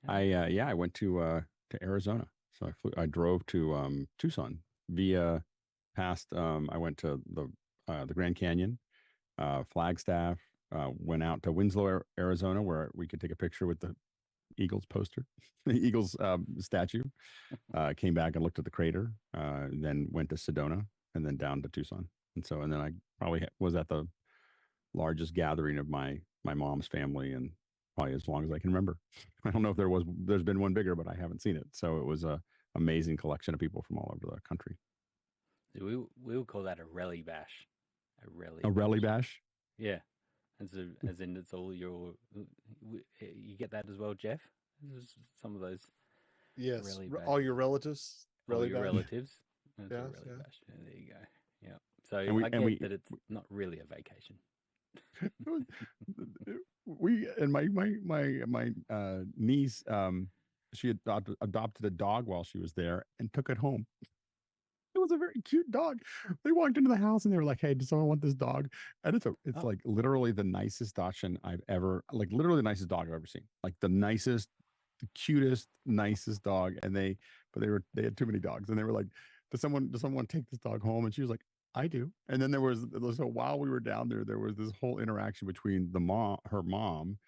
I went to Arizona. So I drove to Tucson via past I went to the Grand Canyon, Flagstaff, went out to Winslow, Arizona, where we could take a picture with the Eagles poster, the Eagles statue. Came back and looked at the crater, then went to Sedona and then down to Tucson. And then I probably was at the largest gathering of my mom's family and probably as long as I can remember. I don't know if there's been one bigger, but I haven't seen it. So it was a amazing collection of people from all over the country. So we'll call that a rally bash. A rally A rally bash. bash. Yeah. As in it's all you get that as well, Jeff? Some of those Yes, rally all your bashes. relatives, All rally your bash. relatives. That's a Yes, rally yeah. bash. Yeah, there you go. Yeah. So And we I and get we that it's not really a vacation. we and my niece she adopted a dog while she was there and took it home. It was a very cute dog. They walked into the house and they were like, "Hey, does someone want this dog?" And it's Oh, like literally the nicest Dachshund I've ever like literally the nicest dog I've ever seen. Like the nicest, the cutest, nicest dog. But they had too many dogs and they were like, "Does someone take this dog home?" And she was like, "I do." And then so while we were down there, there was this whole interaction between her mom,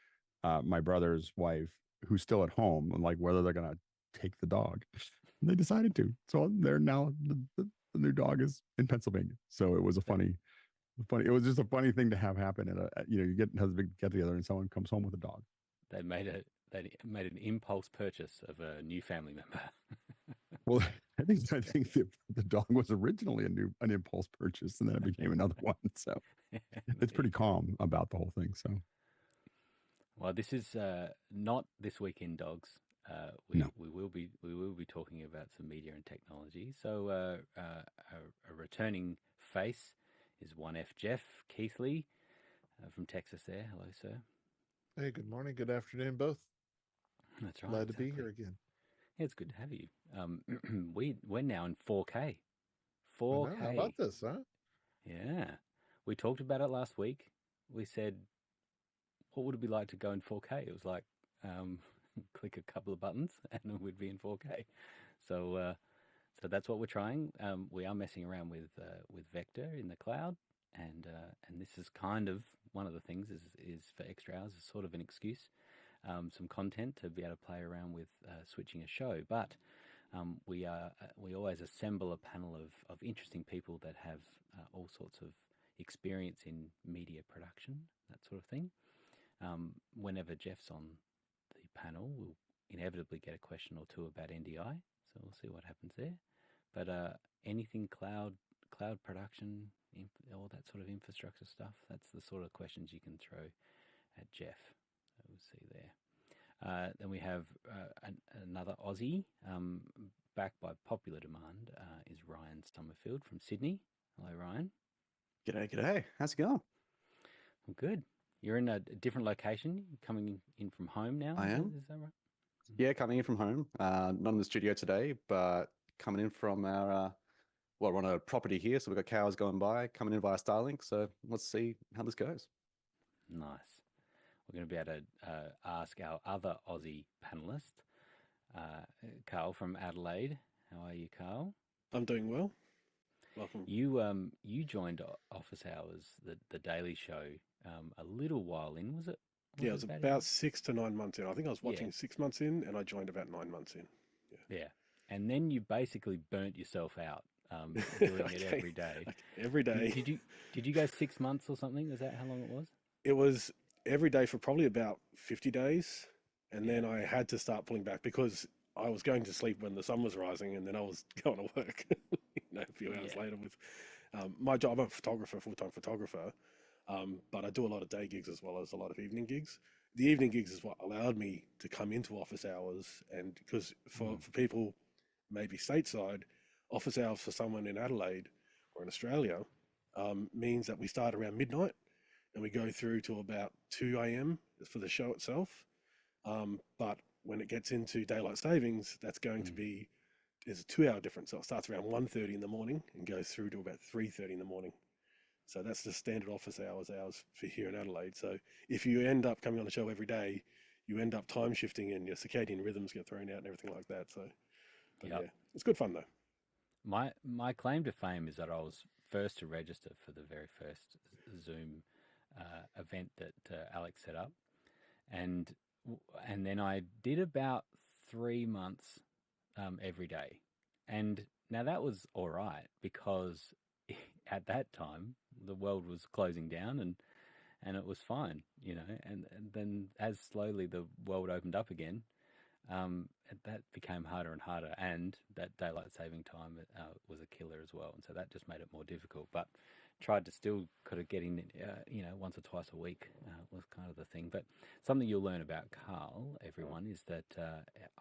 my brother's wife, who's still at home, and like whether they're gonna take the dog. And they decided to. So they're now the new dog is in Pennsylvania. So it was a that funny. It was just a funny thing to have happen you get has a big get together and someone comes home with a dog. they made an impulse purchase of a new family member. Well, I think the dog was originally an impulse purchase and then it became another one. So it's There you pretty go. calm about the whole thing. So Well, this is not this week in dogs. no. We will be talking about some media and technology. So a returning face is one F Jeff Keithley from Texas. There, hello, sir. Hey, good morning, good afternoon, both. That's right, Glad to be here exactly. again. Yeah, it's good to have you. We're now in 4K. I know. How about 4K. this, huh? Yeah, we talked about it last week. We said, what would it be like to go in 4K? It was like um, click a couple of buttons and we'd be in 4K. So so that's what we're trying. We are messing around with Vector in the cloud, and this is kind of one of the things is for extra hours is sort of an excuse, some content to be able to play around with switching a show. But we always assemble a panel of interesting people that have all sorts of experience in media production, that sort of thing. Whenever Jeff's on the panel, we'll inevitably get a question or two about NDI. So we'll see what happens there. But anything cloud production, all that sort of infrastructure stuff, that's the sort of questions you can throw at Jeff. So we'll see there. Then we have another Aussie, backed by popular demand, is Ryan Stomberfield from Sydney. Hello, Ryan. G'day, g'day. How's it going? Well, good. You're in a different location, coming in from home now. I am. Is that right? Yeah, coming in from home. Not in the studio today, but coming in from our, well, we're on a property here, so we've got cows going by, coming in via Starlink. So let's see how this goes. Nice. We're going to be able to ask our other Aussie panelist, uh, Carl from Adelaide. How are you, Carl? I'm doing well. Welcome. You joined Office Hours, the Daily Show, a little while in. Was it? Yeah, Was it it was about about 6 to 9 months in. I think I was yeah, watching 6 months in, and I joined about 9 months in. yeah. And then you basically burnt yourself out Yeah. doing it Okay. every day. Okay. Every Did, day. did you did you go 6 months or something? Is that how long it was? It was every day for probably about 50 days. And Yeah, then I had to start pulling back because I was going to sleep when the sun was rising, and then I was going to work, a few hours yeah. later with my job. I'm a photographer, full-time photographer. But I do a lot of day gigs as well as a lot of evening gigs. The evening gigs is what allowed me to come into office hours, and because Mm, for people maybe stateside, office hours for someone in Adelaide or in Australia means that we start around midnight and we go through to about 2 a.m. for the show itself. But when it gets into daylight savings, that's going to mm. be there's a 2 hour difference. So it starts around 1:30 in the morning and goes through to about 3:30 in the morning. So that's the standard office hours for here in Adelaide. So if you end up coming on the show every day, you end up time shifting and your circadian rhythms get thrown out and everything like that. So, but Yep. yeah, it's good fun though. My claim to fame is that I was first to register for the very first Zoom event that Alex set up, and then I did about 3 months every day, and now that was all right because at that time the world was closing down and it was fine, you know, and then as slowly the world opened up again, that became harder and harder, and that daylight saving time was a killer as well, and so that just made it more difficult. But tried to still kind of get in, you know, once or twice a week was kind of the thing. But something you'll learn about Karl, everyone, is that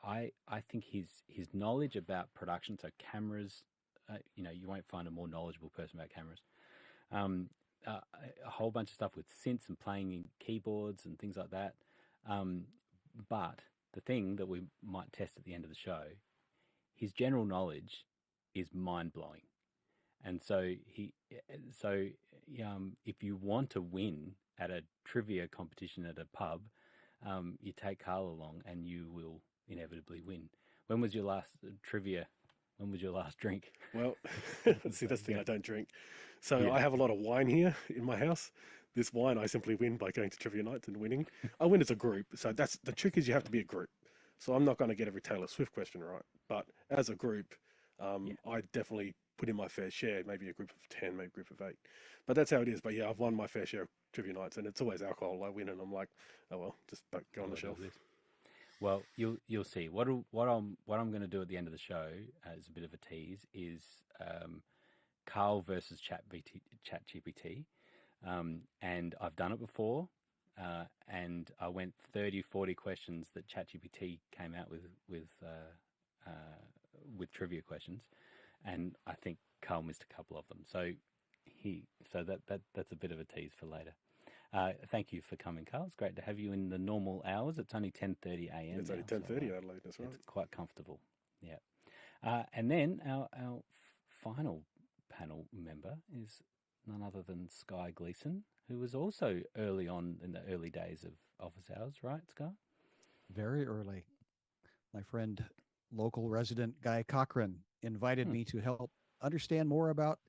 I think his knowledge about production, so cameras, you know, you won't find a more knowledgeable person about cameras. A whole bunch of stuff with synths and playing in keyboards and things like that. But the thing that we might test at the end of the show, his general knowledge is mind-blowing. And so if you want to win at a trivia competition at a pub, you take Karl along and you will inevitably win. When was your last trivia? When was your last drink? Well, see, that's the thing, I don't drink. So I have a lot of wine here in my house. This wine, I simply win by going to trivia nights and winning. I win as a group. So that's the trick, is you have to be a group. So I'm not going to get every Taylor Swift question right. But as a group, I definitely put in my fair share, maybe a group of 10, maybe a group of 8. But that's how it is. But yeah, I've won my fair share of trivia nights, and it's always alcohol. I win, and I'm like, oh well, just go on the shelf. Well, you'll see. What I'm going to do at the end of the show, as a bit of a tease, is Karl versus ChatGPT, and I've done it before, and I went 30, 40 questions that ChatGPT came out with trivia questions, and I think Karl missed a couple of them. So that's a bit of a tease for later. Thank you for coming, Karl. It's great to have you in the normal hours. It's only 10:30 a.m. It's only 10:30 Adelaide, that's right. It's quite comfortable. Yeah. And then our final panel member is none other than Schy Gleason, who was also early on in the early days of office hours, right, Schy? Very early. My friend, local resident Guy Cochran, invited me to help understand more about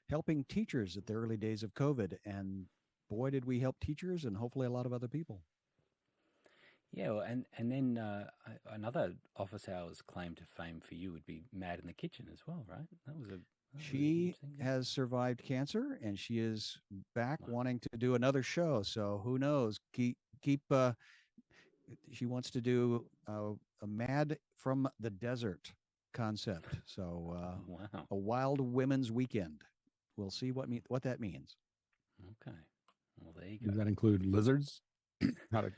helping teachers at the early days of COVID. And boy, did we help teachers and hopefully a lot of other people. Yeah, well, and then another office hours claim to fame for you would be Mad in the Kitchen as well, right? She has survived cancer, and she is back wanting to do another show. So who knows? Keep. She wants to do a Mad from the Desert concept. So wow. A wild women's weekend. We'll see what that means. Okay. Well, there you go. Does that include lizards? How to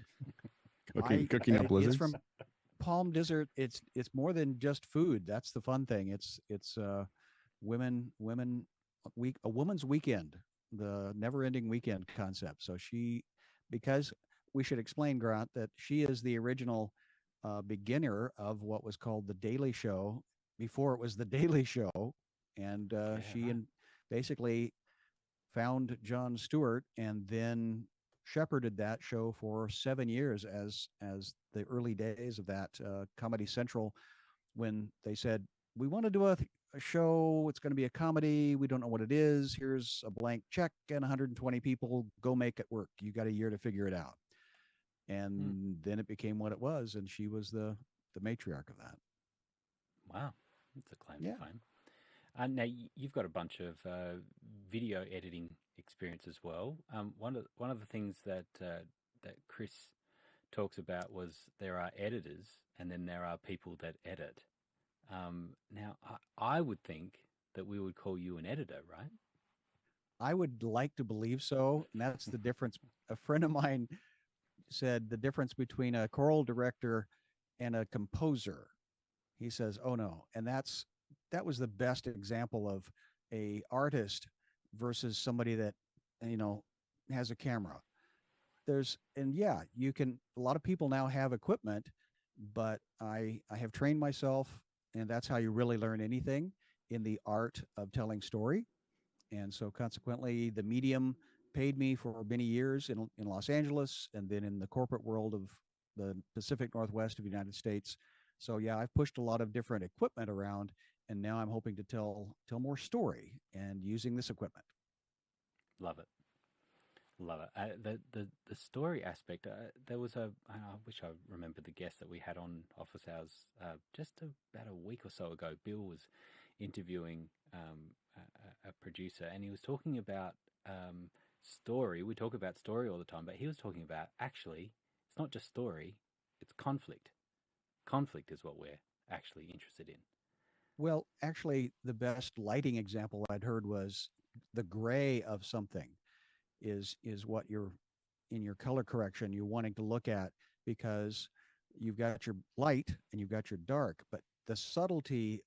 cooking up lizards? It's from Palm Desert. It's more than just food. That's the fun thing. It's women week, a woman's weekend, the never-ending weekend concept. So because we should explain, Grant, that she is the original beginner of what was called the Daily Show before it was the Daily Show, and she basically found Jon Stewart and then shepherded that show for 7 years as the early days of that Comedy Central, when they said, we want to do a show, it's going to be a comedy, we don't know what it is, here's a blank check and 120 people, go make it work, you got a year to figure it out. And then it became what it was, and she was the matriarch of that. Wow, that's a claim to fame. Now you've got a bunch of video editing experience as well. One of the things that Chris talks about was there are editors and then there are people that edit. Now I would think that we would call you an editor, right? I would like to believe so, and that's the difference. A friend of mine said the difference between a choral director and a composer. He says, "Oh no," and that was the best example of a artist versus somebody that has a camera. You can. A lot of people now have equipment, but I have trained myself, and that's how you really learn anything, in the art of telling story. And so consequently, the medium paid me for many years in Los Angeles, and then in the corporate world of the Pacific Northwest of the United States. So yeah, I've pushed a lot of different equipment around, and now I'm hoping to tell more story and using this equipment. Love it. Love it. The story aspect. There was I wish I remembered the guest that we had on Office Hours just about a week or so ago. Bill was interviewing a producer, and he was talking about story. We talk about story all the time, but he was talking about actually it's not just story; it's conflict. Conflict is what we're actually interested in. Well, actually, the best lighting example I'd heard was the gray of something is what you're in your color correction you're wanting to look at, because you've got your light and you've got your dark, but the subtlety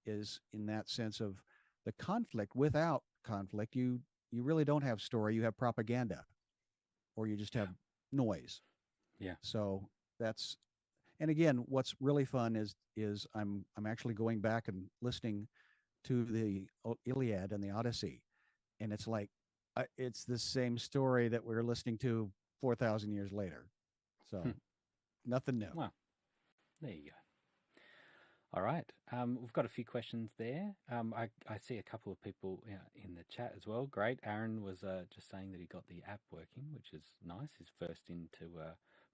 is in that sense of the conflict. Without conflict, you really don't have story, you have propaganda, or you just have noise. Yeah. So that's, and again, what's really fun is I'm actually going back and listening to the Iliad and the Odyssey, and it's like it's the same story that we're listening to 4,000 years later. So nothing new. Wow. There you go. All right. We've got a few questions there. I see a couple of people in the chat as well. Great. Aaron was just saying that he got the app working, which is nice. He's first into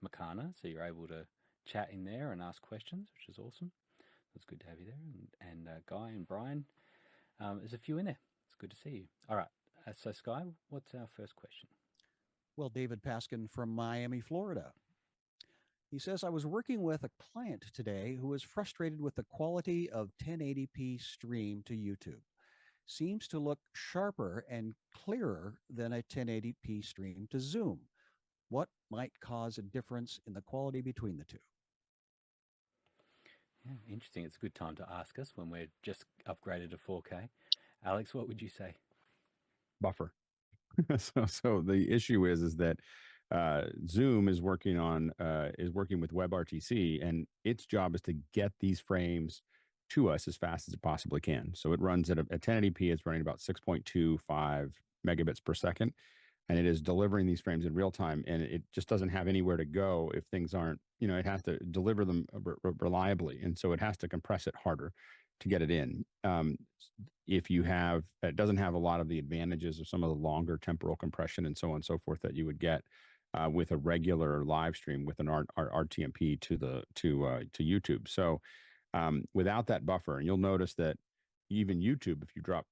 Makana, so you're able to chat in there and ask questions, which is awesome. It's good to have you there. And Guy and Brian, there's a few in there. It's good to see you. All right. So, Schy, what's our first question? Well, David Paskin from Miami, Florida. He says, I was working with a client today who was frustrated with the quality of 1080p stream to YouTube. Seems to look sharper and clearer than a 1080p stream to Zoom. What might cause a difference in the quality between the two? Yeah, interesting. It's a good time to ask us when we're just upgraded to 4K. Alex, what would you say? Buffer. So the issue is that Zoom is working with WebRTC, and its job is to get these frames to us as fast as it possibly can. So it runs at 1080p. It's running about 6.25 megabits per second, and it is delivering these frames in real time. And it just doesn't have anywhere to go if things aren't. It has to deliver them reliably, and so it has to compress it harder to get it in. If you have, it doesn't have a lot of the advantages of some of the longer temporal compression and so on and so forth that you would get with a regular live stream with an RTMP to YouTube. So without that buffer, and you'll notice that even YouTube, if you drop,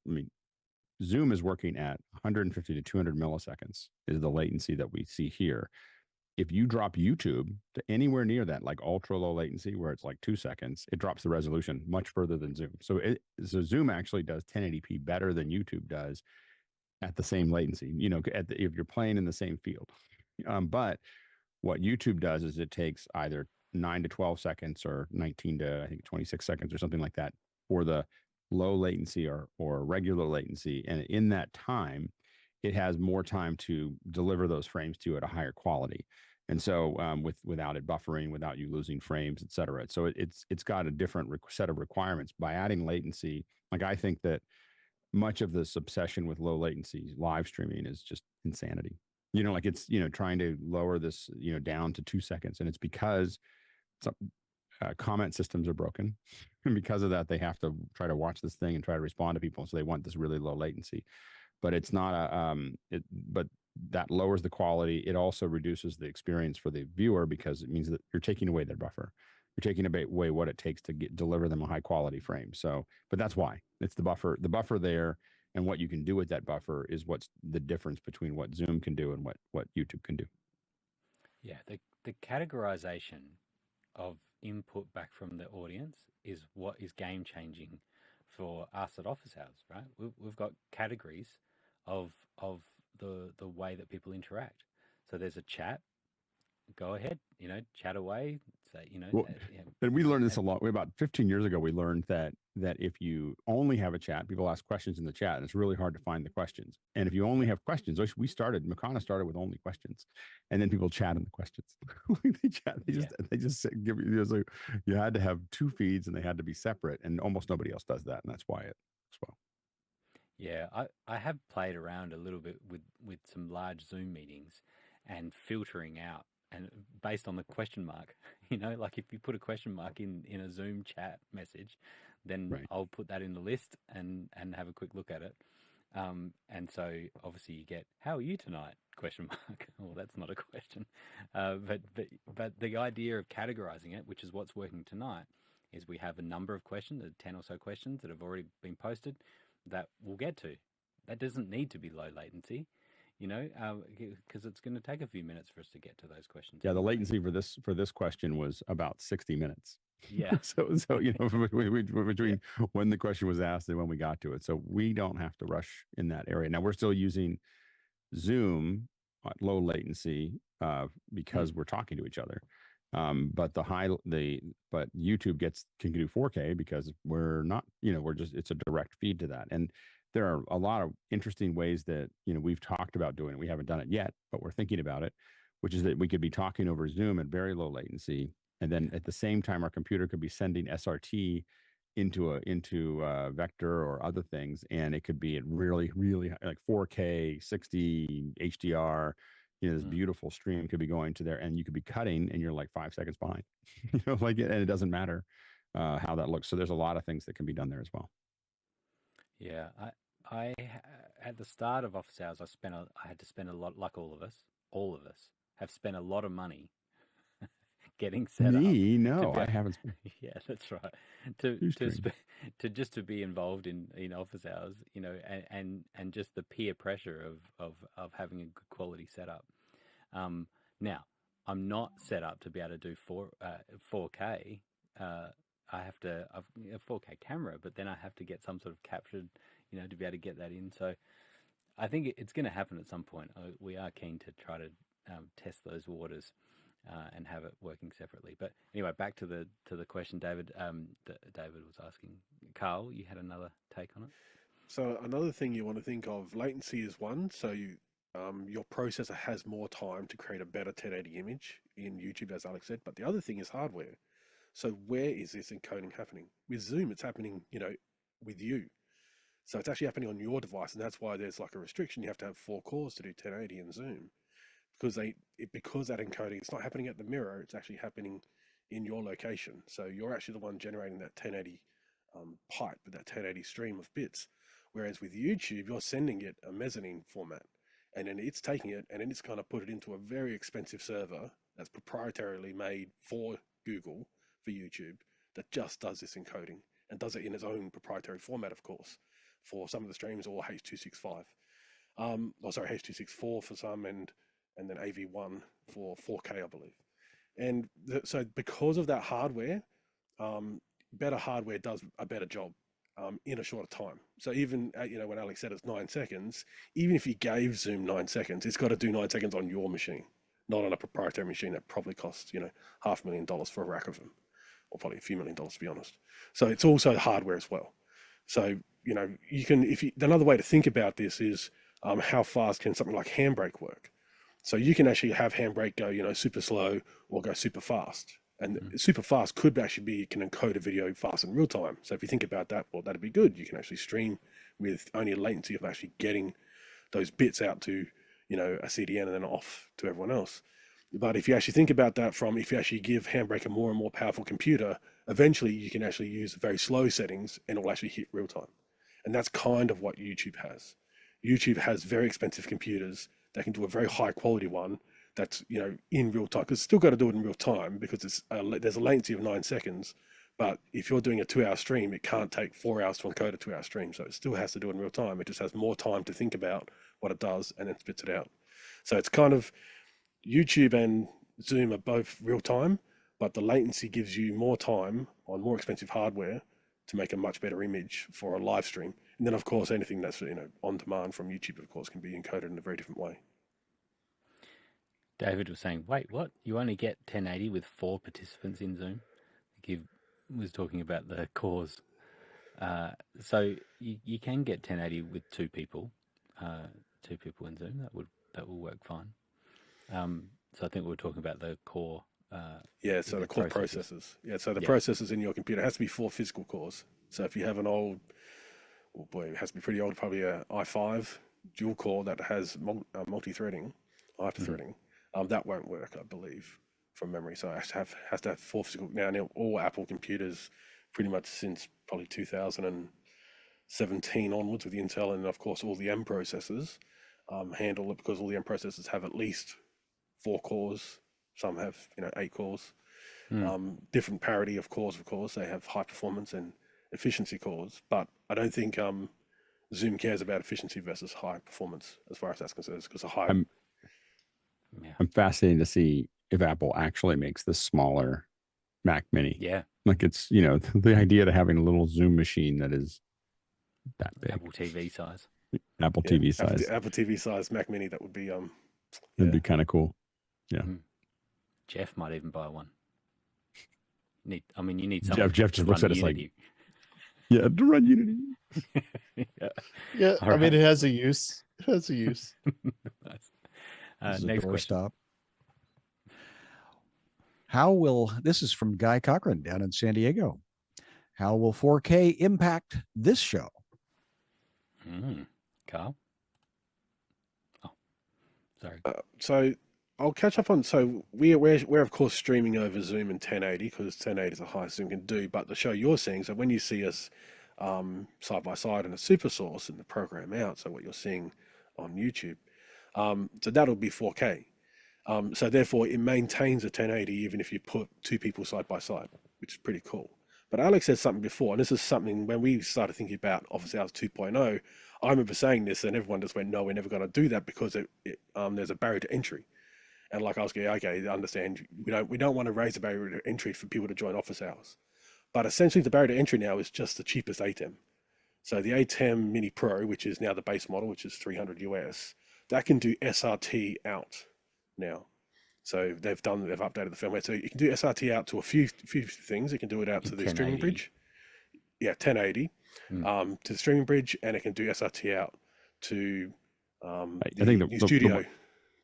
Zoom is working at 150 to 200 milliseconds is the latency that we see here. If you drop YouTube to anywhere near that, like ultra low latency, where it's like 2 seconds, it drops the resolution much further than Zoom. So Zoom actually does 1080p better than YouTube does at the same latency, if you're playing in the same field. But what YouTube does is it takes either 9 to 12 seconds or 19 to, I think, 26 seconds or something like that for the low latency or regular latency. And in that time, it has more time to deliver those frames to you at a higher quality. And so without it buffering, without you losing frames, et cetera. So it's got a different set of requirements. By adding latency, like I think that much of this obsession with low latency live streaming is just insanity. It's, trying to lower this, down to 2 seconds. And it's because comment systems are broken. And because of that, they have to try to watch this thing and try to respond to people. So they want this really low latency. But it's not but that lowers the quality. It also reduces the experience for the viewer because it means that you're taking away their buffer. You're taking away what it takes to deliver them a high quality frame. So, but that's why it's the buffer there, and what you can do with that buffer is what's the difference between what Zoom can do and what YouTube can do. Yeah, the categorization of input back from the audience is what is game changing for us at Office Hours, right? We've got categories of the way that people interact. So there's a chat. Go ahead, chat away. Say, Well, and we learned this a lot. About 15 years ago, we learned that if you only have a chat, people ask questions in the chat, and it's really hard to find the questions. And if you only have questions, Makana started with only questions, and then people chat in the questions. They chat. They just give you. So you had to have 2 feeds, and they had to be separate, and almost nobody else does that, and that's why it works well. Yeah, I have played around a little bit with some large Zoom meetings and filtering out and based on the question mark, like if you put a question mark in a Zoom chat message, then Right. I'll put that in the list and have a quick look at it. And so obviously you get, how are you tonight? Question mark. Well, that's not a question. But the idea of categorizing it, which is what's working tonight, is we have a number of questions, 10 or so questions that have already been posted that we'll get to. That doesn't need to be low latency, because it's going to take a few minutes for us to get to those questions. Yeah, the anyway. latency for this question was about 60 minutes. Yeah. so between when the question was asked and when we got to it, so we don't have to rush in that area. Now we're still using Zoom at low latency because we're talking to each other. But but YouTube can do 4K because we're not, it's a direct feed to that. And there are a lot of interesting ways that, we've talked about doing it. We haven't done it yet, but we're thinking about it, which is that we could be talking over Zoom at very low latency. And then at the same time, our computer could be sending SRT into a vector or other things. And it could be at really, really like 4K, 60 HDR, this beautiful stream could be going to there, and you could be cutting and you're like 5 seconds behind, and it doesn't matter how that looks. So there's a lot of things that can be done there as well. Yeah. I at the start of office hours, I had to spend a lot, like all of us have spent a lot of money getting set up. No, I haven't. Yeah, that's right. To be involved in office hours, and just the peer pressure of having a good quality setup. Now, I'm not set up to be able to do 4K. I've a 4K camera, but then I have to get some sort of captured, to be able to get that in. So I think it's going to happen at some point. We are keen to try to test those waters and have it working separately. But anyway, back to the question, David. David was asking. Karl, you had another take on it? So another thing you want to think of, latency is one. So your processor has more time to create a better 1080 image in YouTube, as Alex said. But the other thing is hardware. So where is this encoding happening? With Zoom, it's happening, with you. So it's actually happening on your device, and that's why there's like a restriction. You have to have 4 cores to do 1080 in Zoom, because that encoding, it's not happening at the mirror. It's actually happening in your location. So you're actually the one generating that 1080 pipe, with that 1080 stream of bits. Whereas with YouTube, you're sending it a mezzanine format, and then it's taking it and then it's going to put it into a very expensive server that's proprietarily made for Google, for YouTube, that just does this encoding and does it in its own proprietary format, of course, for some of the streams, or H.265. H.264 for some, and then AV1 for 4K, I believe. And so because of that hardware, better hardware does a better job in a shorter time. So even, when Alex said it's 9 seconds, even if you gave Zoom 9 seconds, it's got to do 9 seconds on your machine, not on a proprietary machine that probably costs, $500,000 for a rack of them, or probably a few $1 million, to be honest. So it's also hardware as well. So, you can, another way to think about this is how fast can something like Handbrake work? So you can actually have Handbrake go, super slow or go super fast. And super fast can encode a video fast in real time. So if you think about that, well, that'd be good. You can actually stream with only a latency of actually getting those bits out to, a CDN and then off to everyone else. But if you actually think about that if you actually give Handbrake a more and more powerful computer, eventually you can actually use very slow settings and it will actually hit real time. And that's kind of what YouTube has. YouTube has very expensive computers that can do a very high quality one that's, in real time, because it's still got to do it in real time because there's a latency of 9 seconds. But if you're doing a 2-hour stream, it can't take 4 hours to encode a 2-hour stream. So it still has to do it in real time. It just has more time to think about what it does and then spits it out. So it's kind of, YouTube and Zoom are both real time, but the latency gives you more time on more expensive hardware to make a much better image for a live stream. And then, of course, anything that's on demand from YouTube, of course, can be encoded in a very different way. David was saying, wait, what? You only get 1080 with 4 participants in Zoom? He was talking about the cores. So you can get 1080 with 2 people, 2 people in Zoom. That will work fine. So I think we were talking about the core. So the core processors. Yeah, so the processors in your computer has to be 4 physical cores. So if you have an old, it has to be pretty old, probably a i5 dual core that has multi-threading, hyper-threading. That won't work, I believe, from memory. So it has to have 4 physical. Now all Apple computers, pretty much since probably 2017 onwards with the Intel and of course all the M processors, handle it, because all the M processors have at least 4 cores. Some have 8 cores. Different parity of cores, of course. They have high performance and efficiency cores, but I don't think Zoom cares about efficiency versus high performance as far as that's concerned, because a high. I'm fascinated to see if Apple actually makes this smaller Mac Mini. Yeah. Like it's, the idea to having a little Zoom machine that is that big. Apple TV size. Apple TV size. Apple TV size Mac Mini, that would be That'd be kind of cool. Yeah. Jeff might even buy one. You need someone. Jeff just looks at us Unity. to run Unity. Yeah. All I mean, right. it has a use. It has a use. Nice. This is a Next question. doorstop. This is from Guy Cochran down in San Diego. How will 4K impact this show? Carl? Oh, sorry. So I'll catch up on. So we're of course streaming over Zoom in 1080 because 1080 is the highest Zoom can do. But the show you're seeing, so when you see us side by side in a super source and the program out, so what you're seeing on YouTube, so that'll be 4K. So therefore, it maintains a 1080 even if you put 2 people side by side, which is pretty cool. But Alex said something before, and this is something when we started thinking about Office Hours 2.0. I remember saying this, and everyone just went, "No, we're never going to do that because there's a barrier to entry." And like I was going, okay, I understand. We don't want to raise the barrier to entry for people to join Office Hours. But essentially, the barrier to entry now is just the cheapest ATEM. So the ATEM Mini Pro, which is now the base model, which is $300 US, that can do SRT out now. So they've updated the firmware. So you can do SRT out to a few things. You can do it out to the streaming bridge. Yeah, 1080 to the streaming bridge, and it can do SRT out to I think the studio.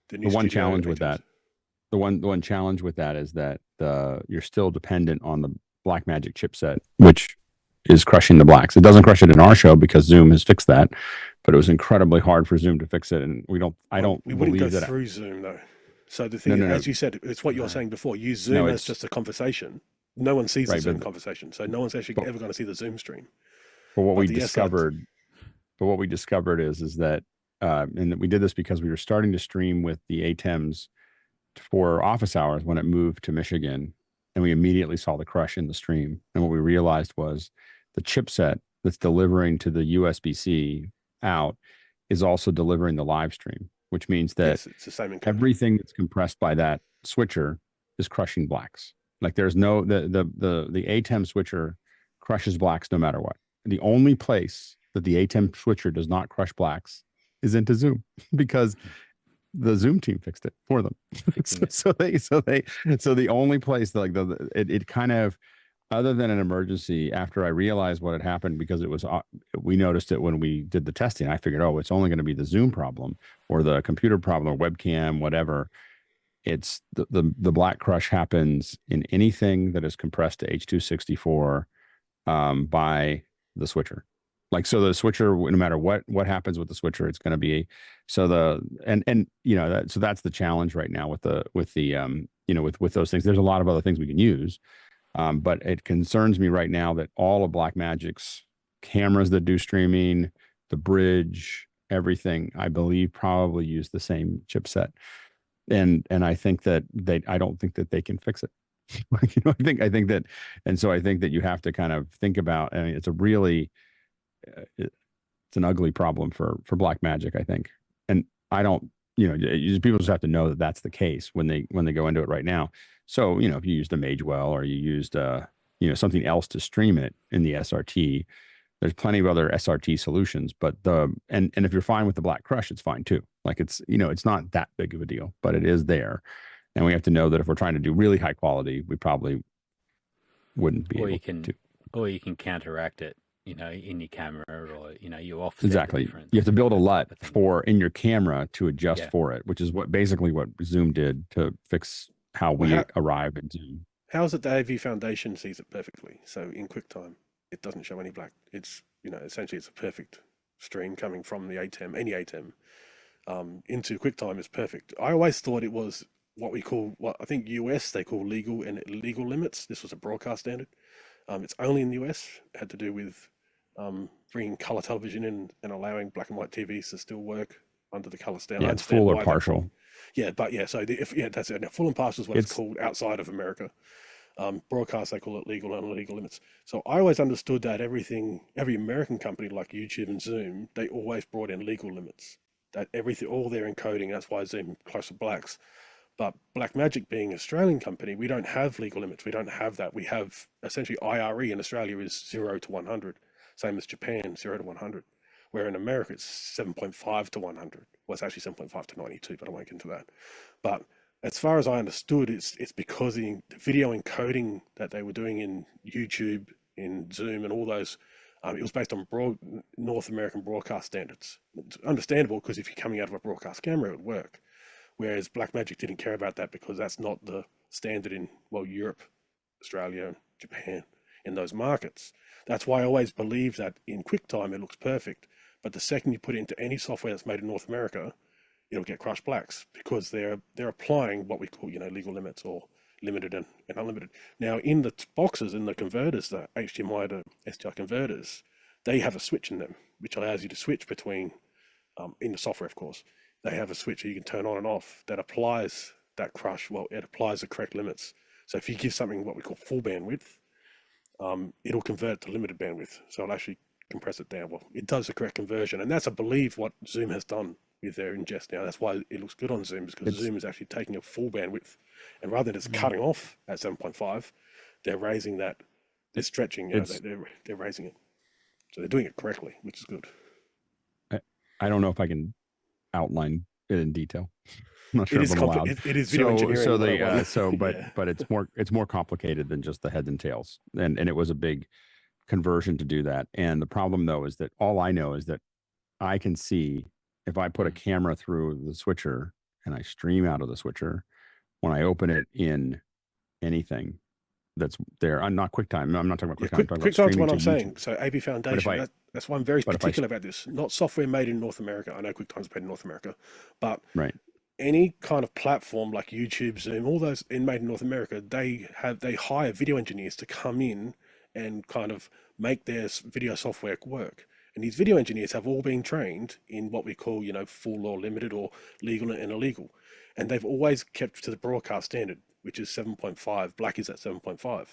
The one challenge with that, the one challenge with that is that you're still dependent on the Blackmagic chipset, which is crushing the blacks. It doesn't crush it in our show because Zoom has fixed that, but it was incredibly hard for Zoom to fix it, and we wouldn't go through Zoom though. So the thing, as you said, it's what you're saying before. Use Zoom as just a conversation. No one sees the Zoom conversation, so no one's actually ever going to see the Zoom stream. But what we discovered is that, and we did this because we were starting to stream with the ATEMs for office hours when it moved to Michigan, and we immediately saw the crush in the stream. And what we realized was the chipset that's delivering to the USB-C out is also delivering the live stream, which means that it's the same everything that's compressed by that switcher is crushing blacks. Like there's no the ATEM switcher crushes blacks no matter what. The only place that the ATEM switcher does not crush blacks is into Zoom because the Zoom team fixed it for them. So the only place that it kind of, other than an emergency, after I realized what had happened, because it was, we noticed it when we did the testing. I figured, oh, it's only going to be the Zoom problem or the computer problem or webcam, whatever. It's the black crush happens in anything that is compressed to H.264 by the switcher. Like, so the switcher, no matter what happens with the switcher, it's going to be, so so that's the challenge right now with those things. There's a lot of other things we can use. But it concerns me right now that all of Blackmagic's cameras that do streaming, the bridge, everything, I believe probably use the same chipset. And I think that I don't think that they can fix it. I think that, and so I think that you have to kind of think about, I mean, it's a really, it's an ugly problem for Blackmagic, I think. And I don't, people just have to know that that's the case when they go into it right now. So, if you used a Magewell or you used, something else to stream it in the SRT, there's plenty of other SRT solutions, but and if you're fine with the black crush, it's fine too. Like it's not that big of a deal, but it is there. And we have to know that if we're trying to do really high quality, we probably wouldn't be able to. Or you can counteract it, in your camera, or, you offset exactly. You have to build a LUT in your camera to adjust for it, which is basically what Zoom did to fix how we arrive at Zoom. How is it the AV Foundation sees it perfectly? So in QuickTime, it doesn't show any black. It's, essentially it's a perfect stream coming from the ATEM, any ATEM, into QuickTime is perfect. I always thought it was what we call, what I think US they call legal and illegal limits. This was a broadcast standard. It's only in the US. It had to do with bringing color television in and allowing black and white TVs to still work under the color standard. Yeah, it's full or partial. Yeah, but yeah, so that's it. Now, full and partial is what it's called outside of America. Broadcast, they call it legal and illegal limits. So I always understood that every American company like YouTube and Zoom, they always brought in legal limits. That everything, all their encoding, that's why Zoom close to blacks. But Blackmagic being an Australian company, we don't have legal limits. We don't have that. We have essentially IRE in Australia is 0 to 100, same as Japan, 0 to 100. Where in America it's 7.5 to 100. Well, it's actually 7.5 to 92, but I won't get into that. But as far as I understood, it's because the video encoding that they were doing in YouTube, in Zoom, and all those, it was based on North American broadcast standards. It's understandable because if you're coming out of a broadcast camera, it would work. Whereas Blackmagic didn't care about that because that's not the standard in, well, Europe, Australia, Japan, in those markets. That's why I always believe that in QuickTime it looks perfect. But the second you put it into any software that's made in North America, it'll get crushed blacks because they're applying what we call, legal limits or limited and unlimited. Now in the boxes, in the converters, the HDMI to SDI converters, they have a switch in them, which allows you to switch between, in the software, of course, they have a switch that you can turn on and off that applies that crush. Well, it applies the correct limits. So if you give something what we call full bandwidth, it'll convert to limited bandwidth. So it'll actually compress it down. Well, it does the correct conversion. And that's, I believe, what Zoom has done with their ingest now. That's why it looks good on Zoom, because Zoom is actually taking a full bandwidth. And rather than just cutting off at 7.5, they're raising that. They're stretching, they're raising it. So they're doing it correctly, which is good. I don't know if I can outline it in detail. I'm not sure if I'm allowed. It is video engineering. But it's more complicated than just the heads and tails. And it was a big conversion to do that. And the problem though is that all I know is that I can see if I put a camera through the switcher and I stream out of the switcher, when I open it in anything that's there, I'm not QuickTime. I'm not talking about QuickTime. QuickTime's what I'm saying. So AB Foundation, that's why I'm very particular about this. Not software made in North America. I know QuickTime's made in North America, but any kind of platform like YouTube, Zoom, all those made in North America, they hire video engineers to come in and kind of make their video software work. And these video engineers have all been trained in what we call, full or limited or legal and illegal. And they've always kept to the broadcast standard, which is 7.5. Black is at 7.5.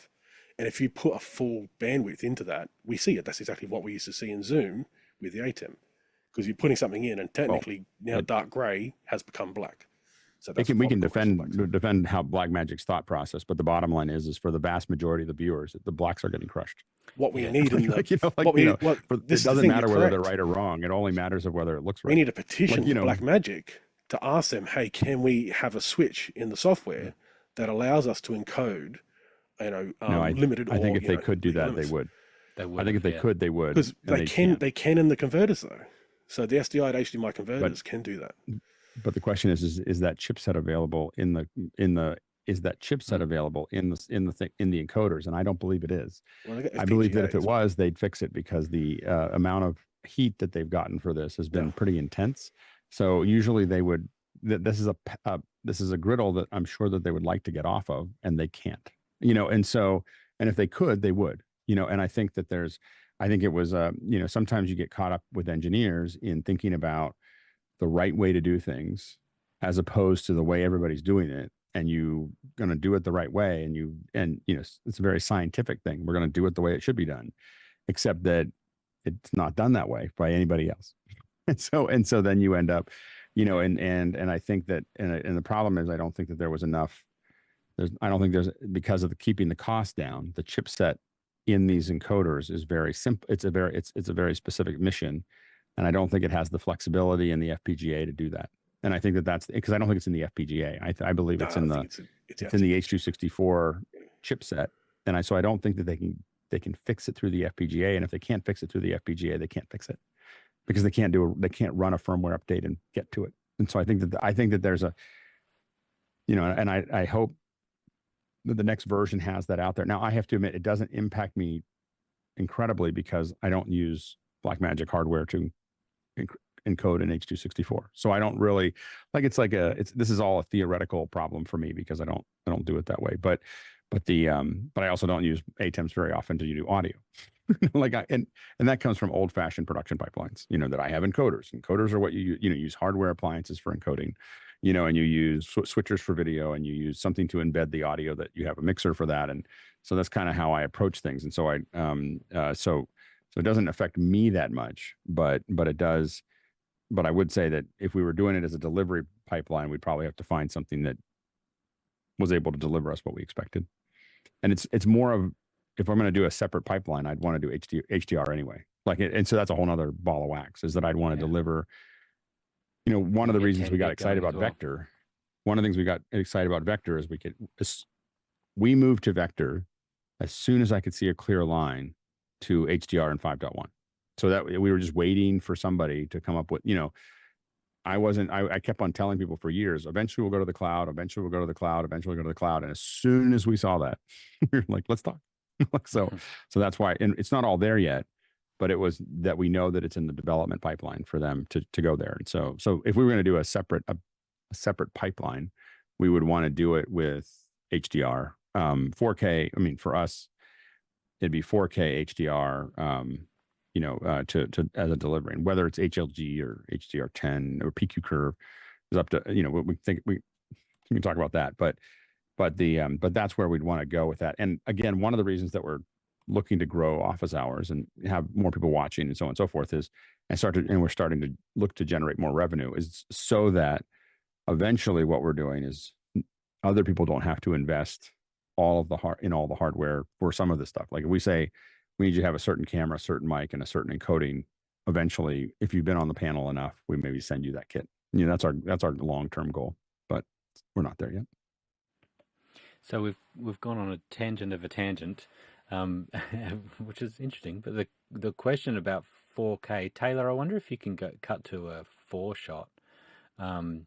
And if you put a full bandwidth into that, we see it. That's exactly what we used to see in Zoom with the ATEM. Because you're putting something in and technically now dark gray has become black. So we can defend how Blackmagic's thought process, but the bottom line is for the vast majority of the viewers, the blacks are getting crushed. What we need in it doesn't matter whether they're right or wrong. It only matters of whether it looks right. We need a petition to Blackmagic to ask them, hey, can we have a switch in the software that allows us to encode, limited? I think if they could do that, they would. I think if they could, they would. Because they can in the converters though. So the SDI to HDMI converters can do that. But the question is that chipset available in the encoders? And I don't believe it is. Well, I believe that if it was, they'd fix it because the amount of heat that they've gotten for this has been pretty intense. So usually they would. This is a griddle that I'm sure that they would like to get off of, and they can't. And if they could, they would. And I think that it was sometimes you get caught up with engineers in thinking about the right way to do things as opposed to the way everybody's doing it, and you going to do it the right way, and it's a very scientific thing. We're going to do it the way it should be done, except that it's not done that way by anybody else. and so then you end up, and I think that and the problem is I don't think that there was enough. Because of keeping the cost down, the chipset in these encoders is very simple. It's a very specific mission. And I don't think it has the flexibility in the FPGA to do that. And I think that's because I don't think it's in the FPGA. I believe it's in the H.264 chipset. And so I don't think that they can fix it through the FPGA. And if they can't fix it through the FPGA, they can't fix it because they can't run a firmware update and get to it. And so I think that there's a, and I hope that the next version has that out there. Now I have to admit it doesn't impact me incredibly because I don't use Blackmagic hardware to encode in H.264. So I don't really like, this is all a theoretical problem for me because I don't do it that way. But I also don't use ATEMs very often to do audio. And that comes from old fashioned production pipelines, that I have encoders. Encoders are what you use hardware appliances for encoding, and you use switchers for video, and you use something to embed the audio, that you have a mixer for that. And so that's kind of how I approach things. And so so it doesn't affect me that much, but it does. But I would say that if we were doing it as a delivery pipeline, we'd probably have to find something that was able to deliver us what we expected. And it's more of, if I'm going to do a separate pipeline, I'd want to do HDR anyway. And so that's a whole nother ball of wax, is that I'd want to deliver, one of the reasons we got excited about Vector, one of the things we got excited about Vector is we moved to Vector as soon as I could see a clear line to HDR in 5.1. So that we were just waiting for somebody to come up with, I kept on telling people for years, eventually we'll go to the cloud, eventually we'll go to the cloud, eventually we'll go to the cloud. And as soon as we saw that, we were like, let's talk. So that's why, and it's not all there yet, but it was that we know that it's in the development pipeline for them to go there. And so if we were going to do a separate pipeline, we would want to do it with HDR, 4K. I mean, for us, it'd be 4K HDR, to as a delivery, and whether it's HLG or HDR10 or PQ curve is up to, we think we can talk about that, but that's where we'd want to go with that. And again, one of the reasons that we're looking to grow office hours and have more people watching and so on and so forth is, and we're starting to look to generate more revenue, is so that eventually what we're doing is other people don't have to invest all the hardware for some of this stuff. Like if we say we need you to have a certain camera, a certain mic, and a certain encoding, eventually, if you've been on the panel enough, we maybe send you that kit. That's our long-term goal, but we're not there yet. So we've gone on a tangent of a tangent, which is interesting. But the question about 4K, Taylor, I wonder if you can cut to a 4-shot, and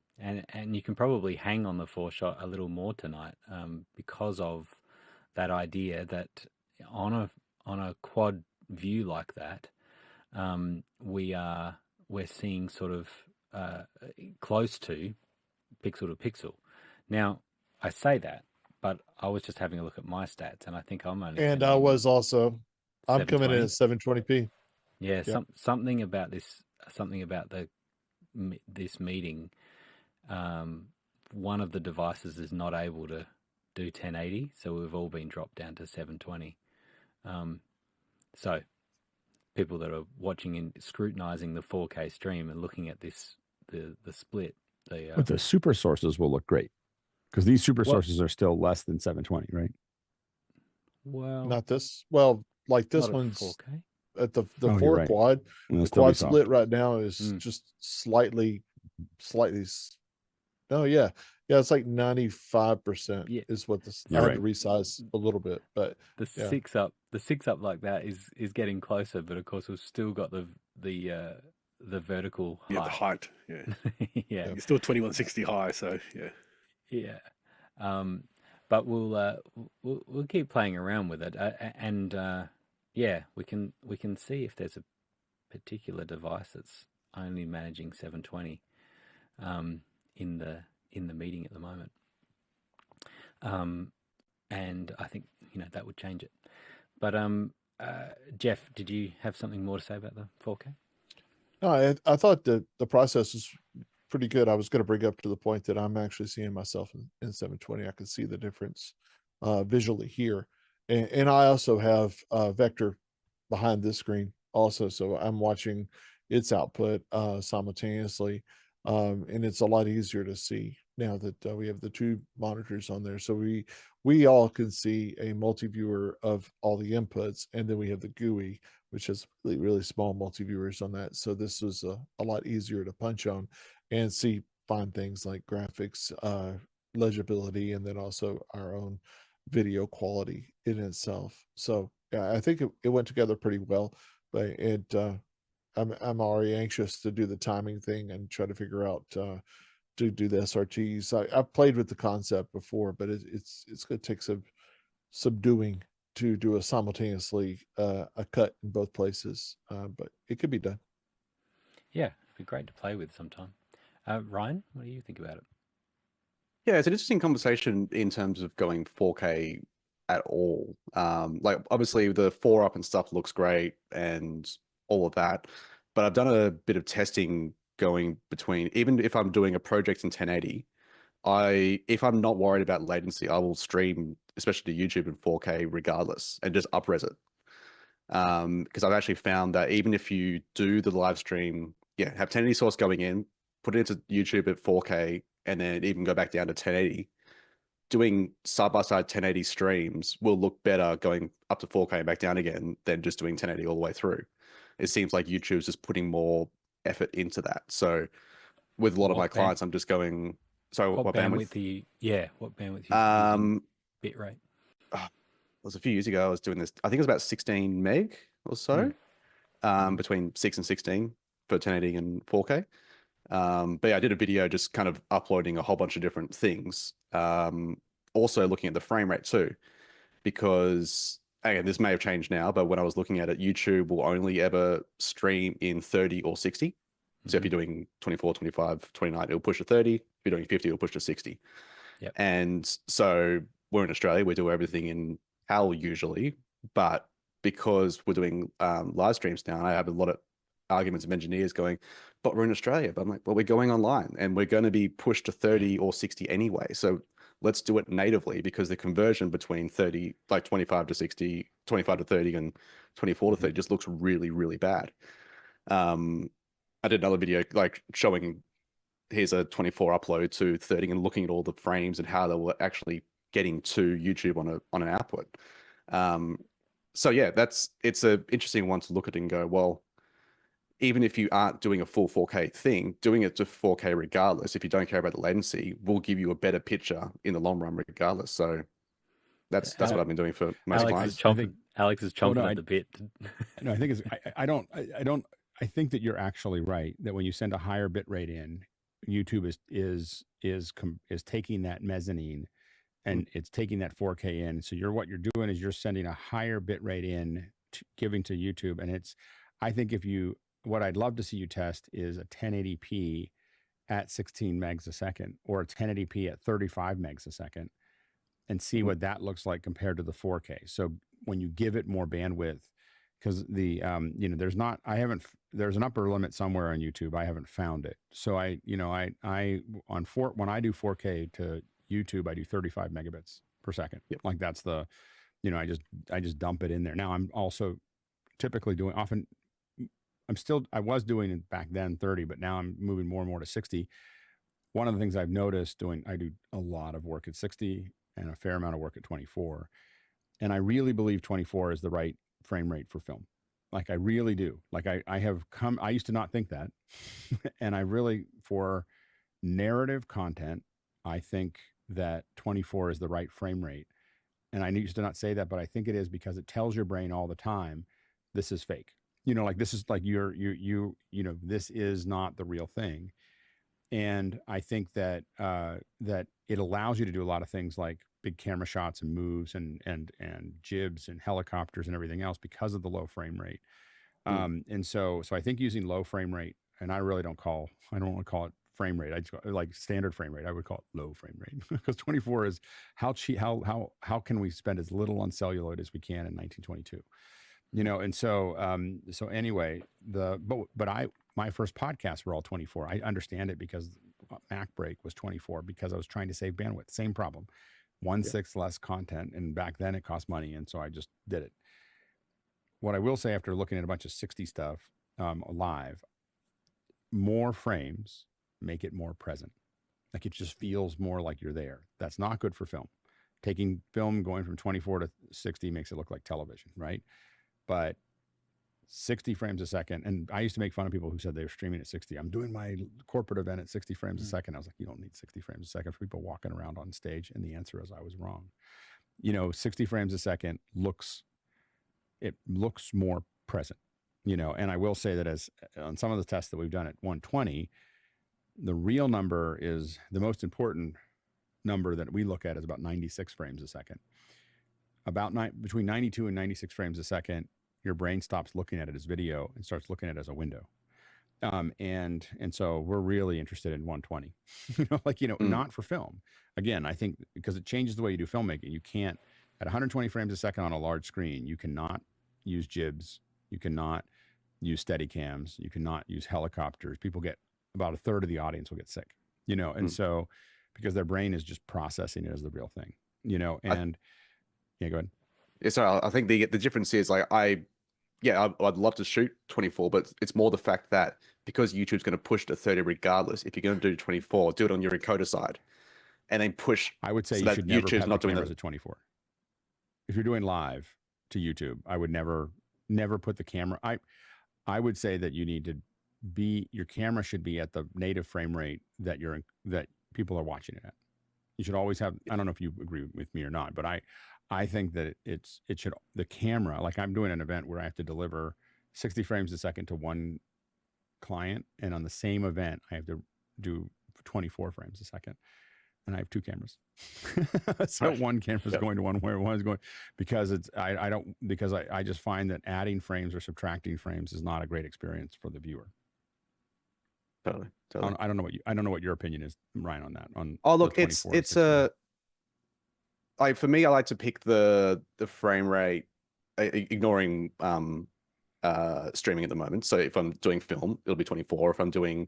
you can probably hang on the 4-shot a little more tonight, because of that idea that on a quad view like that, we're seeing sort of close to pixel to pixel. Now, I say that, but I was just having a look at my stats, and I think I'm only. And I was also. I'm coming in at 720p. Yeah, yep. Something about this. Something about this meeting. One of the devices is not able to do 1080, so we've all been dropped down to 720. So people that are watching and scrutinizing the 4K stream and looking at this, the split. But the super sources will look great, because these super sources are still less than 720, right? Well, not this. Well, like this one's 4K at the 4 right. quad. The quad split right now is just slightly. No, yeah, it's like 95% is what this. I had to resize a little bit, but the 6 up like that is getting closer. But of course, we've still got the vertical height. Yeah, the height. Yeah, yeah. It's still 2160 high, so yeah. But we'll keep playing around with it, and we can see if there's a particular device that's only managing 720 in the meeting at the moment, and I think that would change it. But Jeff, did you have something more to say about the 4K? No, I thought the process is pretty good. I was going to bring up to the point that I'm actually seeing myself in 720. I can see the difference visually here, and I also have Vector behind this screen also, so I'm watching its output simultaneously, and it's a lot easier to see now that we have the two monitors on there. So we all can see a multi-viewer of all the inputs, and then we have the GUI, which has really, really small multi-viewers on that. So this was a lot easier to punch on and see fine things like graphics, legibility, and then also our own video quality in itself. So yeah, I think it went together pretty well, but I'm already anxious to do the timing thing and try to figure out to do the SRTs. I've played with the concept before, but it's going to take some subduing to do a simultaneously a cut in both places, but it could be done. Yeah, It'd be great to play with sometime. Ryan, what do you think about it? Yeah, it's an interesting conversation in terms of going 4K at all. Like obviously the 4-up and stuff looks great and all of that, but I've done a bit of testing going between, even if I'm doing a project in 1080, if I'm not worried about latency, I will stream, especially to YouTube in 4K regardless, and just up-res it. Because I've actually found that even if you do the live stream, have 1080 source going in, put it into YouTube at 4K, and then even go back down to 1080, doing side-by-side 1080 streams will look better going up to 4K and back down again than just doing 1080 all the way through. It seems like YouTube's just putting more effort into that. So with a lot of my clients, I'm just going, sorry, what bandwidth? What bandwidth you using? Bit rate? It was a few years ago. I was doing this, I think it was about 16 meg or so, between 6 and 16 for 1080 and 4K. But yeah, I did a video just kind of uploading a whole bunch of different things. Also looking at the frame rate too, because again, this may have changed now, but when I was looking at it, YouTube will only ever stream in 30 or 60. So if you're doing 24, 25, 29, it'll push to 30. If you're doing 50, it'll push to 60. Yep. And so we're in Australia, we do everything in HAL usually, but because we're doing live streams now, I have a lot of arguments of engineers going, but we're in Australia. But I'm like, well, we're going online and we're going to be pushed to 30 or 60 anyway. So let's do it natively, because the conversion between 30, like 25 to 60, 25 to 30 and 24 to 30 just looks really, really bad. I did another video like showing, here's a 24 upload to 30 and looking at all the frames and how they were actually getting to YouTube on an output. So yeah, it's an interesting one to look at and go, well, even if you aren't doing a full 4K thing, doing it to 4K regardless, if you don't care about the latency, will give you a better picture in the long run regardless. So that's what I've been doing for most clients. Alex is chomping at the bit. No, I think I think that you're actually right, that when you send a higher bit rate in, YouTube is taking that mezzanine and it's taking that 4K in. So what you're doing is you're sending a higher bit rate in, giving to YouTube. And I think what I'd love to see you test is a 1080p at 16 megs a second, or a 1080p at 35 megs a second, and see what that looks like compared to the 4K. So when you give it more bandwidth, because there's an upper limit somewhere on YouTube. I haven't found it. So when I do 4K to YouTube, I do 35 megabits per second. Yep. Like that's I just dump it in there. Now I'm also typically doing I was doing it back then 30, but now I'm moving more and more to 60. One of the things I've noticed I do a lot of work at 60 and a fair amount of work at 24. And I really believe 24 is the right frame rate for film. Like I really do. Like I used to not think that. And I really, for narrative content, I think that 24 is the right frame rate. And I used to not say that, but I think it is, because it tells your brain all the time, this is fake. Like this is like this is not the real thing. And I think that that it allows you to do a lot of things like big camera shots and moves and jibs and helicopters and everything else because of the low frame rate. And so I think using low frame rate, and I don't want to call it frame rate. I just like standard frame rate. I would call it low frame rate, because 24 is how can we spend as little on celluloid as we can in 1922? And so anyway, my first podcasts were all 24. I understand it because Mac Break was 24, because I was trying to save bandwidth. Same problem, 1/6 less content. And back then it cost money. And so I just did it. What I will say, after looking at a bunch of 60 stuff live, more frames make it more present. Like it just feels more like you're there. That's not good for film. Taking film, going from 24 to 60 makes it look like television, right? But 60 frames a second. And I used to make fun of people who said they were streaming at 60. I'm doing my corporate event at 60 frames a second. I was like, you don't need 60 frames a second for people walking around on stage. And the answer is I was wrong. 60 frames a second looks more present, and I will say that as on some of the tests that we've done at 120, the real number is the most important number that we look at is about 96 frames a second. Between 92 and 96 frames a second, your brain stops looking at it as video and starts looking at it as a window. And so we're really interested in 120, not for film. Again, I think because it changes the way you do filmmaking. You can't, at 120 frames a second on a large screen, you cannot use jibs. You cannot use steady cams. You cannot use helicopters. People get, about a third of the audience will get sick, and so because their brain is just processing it as the real thing, and yeah, go ahead. Yeah, so I think the difference is like I'd love to shoot 24, but it's more the fact that because YouTube's going to push to 30 regardless, if you're going to do 24, do it on your encoder side, and then push. I would say so you that should never YouTube's have not the doing cameras that. at 24. If you're doing live to YouTube, I would never put the camera. I would say that you need to your camera should be at the native frame rate that that people are watching it at. You should always have, I don't know if you agree with me or not, but I think that the camera, like I'm doing an event where I have to deliver 60 frames a second to one client, and on the same event, I have to do 24 frames a second. And I have two cameras. So Right. one camera is going to one where one is going, because I just find that adding frames or subtracting frames is not a great experience for the viewer. Totally. I don't know what your opinion is, Ryan, on that. Look, it's like for me, I like to pick the frame rate, ignoring streaming at the moment. So if I'm doing film, it'll be 24. If I'm doing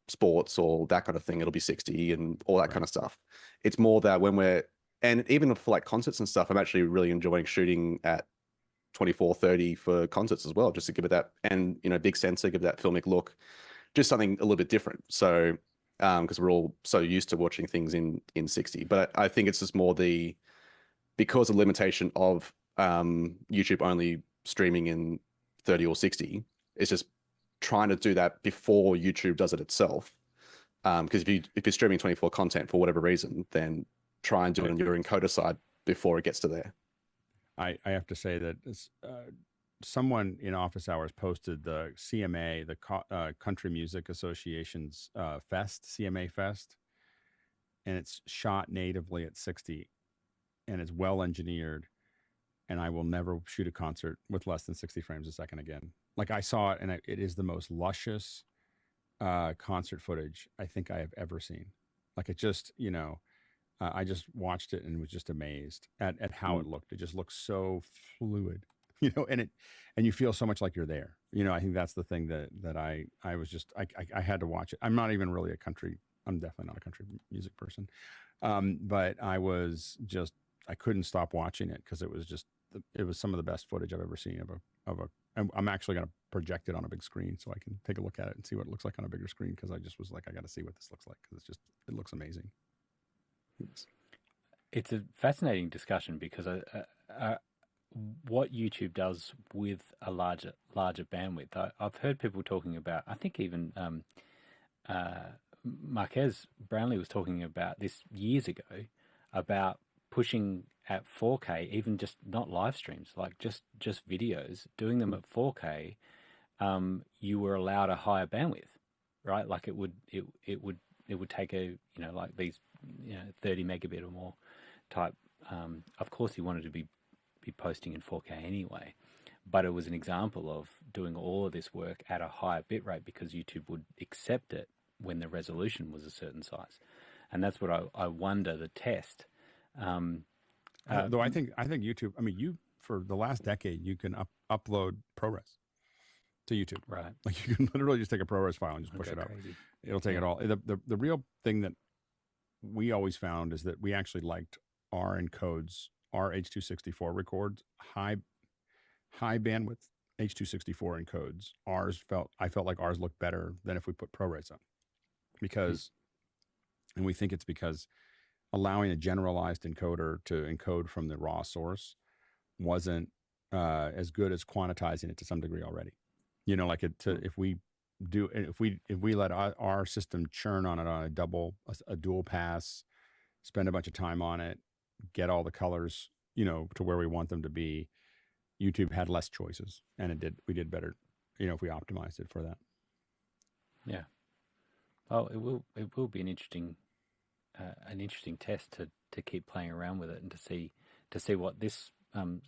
sports or that kind of thing, it'll be 60 and all that kind of stuff. It's more that and even for like concerts and stuff, I'm actually really enjoying shooting at 24, 30 for concerts as well, just to give it that, and big sensor, give that filmic look, just something a little bit different. So because we're all so used to watching things in 60, but I think it's just more because of limitation of YouTube only streaming in 30 or 60, it's just trying to do that before YouTube does it itself. Because if you're streaming 24 content for whatever reason, then try and do it on your encoder side before it gets to there. I have to say that someone in office hours posted the CMA, the Country Music Association's CMA Fest, and it's shot natively at 60, and it's well engineered. And I will never shoot a concert with less than 60 frames a second again. Like, I saw it, and it is the most luscious concert footage I think I have ever seen. Like, it just, I just watched it and was just amazed at how it looked. It just looks so fluid, and you feel so much like you're there. I think that's the thing that I was just, I had to watch it. I'm not even really I'm definitely not a country music person. But I couldn't stop watching it because it was some of the best footage I've ever seen I'm actually going to project it on a big screen so I can take a look at it and see what it looks like on a bigger screen, because I just was like, I got to see what this looks like, because it looks amazing. It's a fascinating discussion because what YouTube does with a larger bandwidth, I've heard people talking about, I think even Marquez Brownlee was talking about this years ago, about pushing at 4K, even just not live streams, like just videos, doing them at 4K, you were allowed a higher bandwidth, right? Like it would take like these 30 megabit or more type. Of course, you wanted to be posting in 4K anyway, but it was an example of doing all of this work at a higher bit rate because YouTube would accept it when the resolution was a certain size, and that's what I wonder the test. Though I think YouTube, I mean, you, for the last decade, you can upload ProRes to YouTube. Right. Like, you can literally just take a ProRes file and just push it up. Crazy. It'll take it all. The real thing that we always found is that we actually liked our encodes, our H.264 records, high bandwidth H.264 encodes. I felt like ours looked better than if we put ProRes up, because, and we think it's because allowing a generalized encoder to encode from the raw source wasn't as good as quantizing it to some degree already. Like if we let our system churn on it on a dual pass, spend a bunch of time on it, get all the colors, to where we want them to be, YouTube had less choices, and we did better, if we optimized it for that. Yeah. Oh, it will be an interesting test to keep playing around with it and to see what this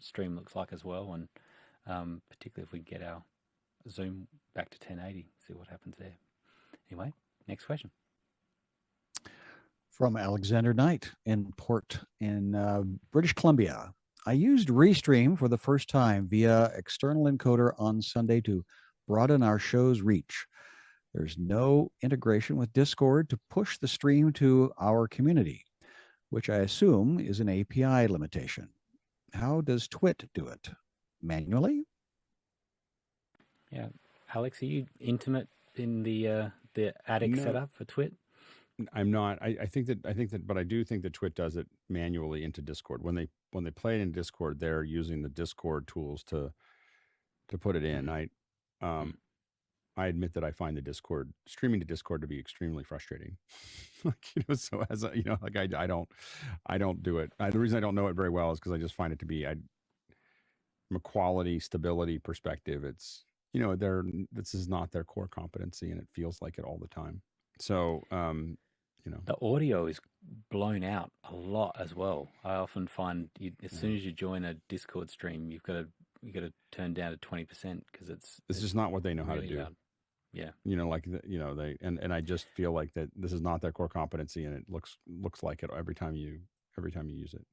stream looks like as well, and particularly if we get our zoom back to 1080, see what happens there. Anyway, next question. From Alexander Knight in British Columbia. I used Restream for the first time via external encoder on Sunday to broaden our show's reach. There's no integration with Discord to push the stream to our community, which I assume is an API limitation. How does Twit do it? Manually? Yeah, Alex, are you intimate in the attic setup for Twit? I'm not. I think that, but I do think that Twit does it manually into Discord. When they play it in Discord, they're using the Discord tools to put it in. I admit that I find the streaming to Discord to be extremely frustrating. So as like I don't do it. The reason I don't know it very well is because I just find it to be, from a quality stability perspective, it's this is not their core competency, and it feels like it all the time. So the audio is blown out a lot as well. I often find as soon as you join a Discord stream, you've got to turn down to 20% because it's just not what they know how to do. Loud. Yeah, they and I just feel like that this is not their core competency, and it looks like it every time you use it.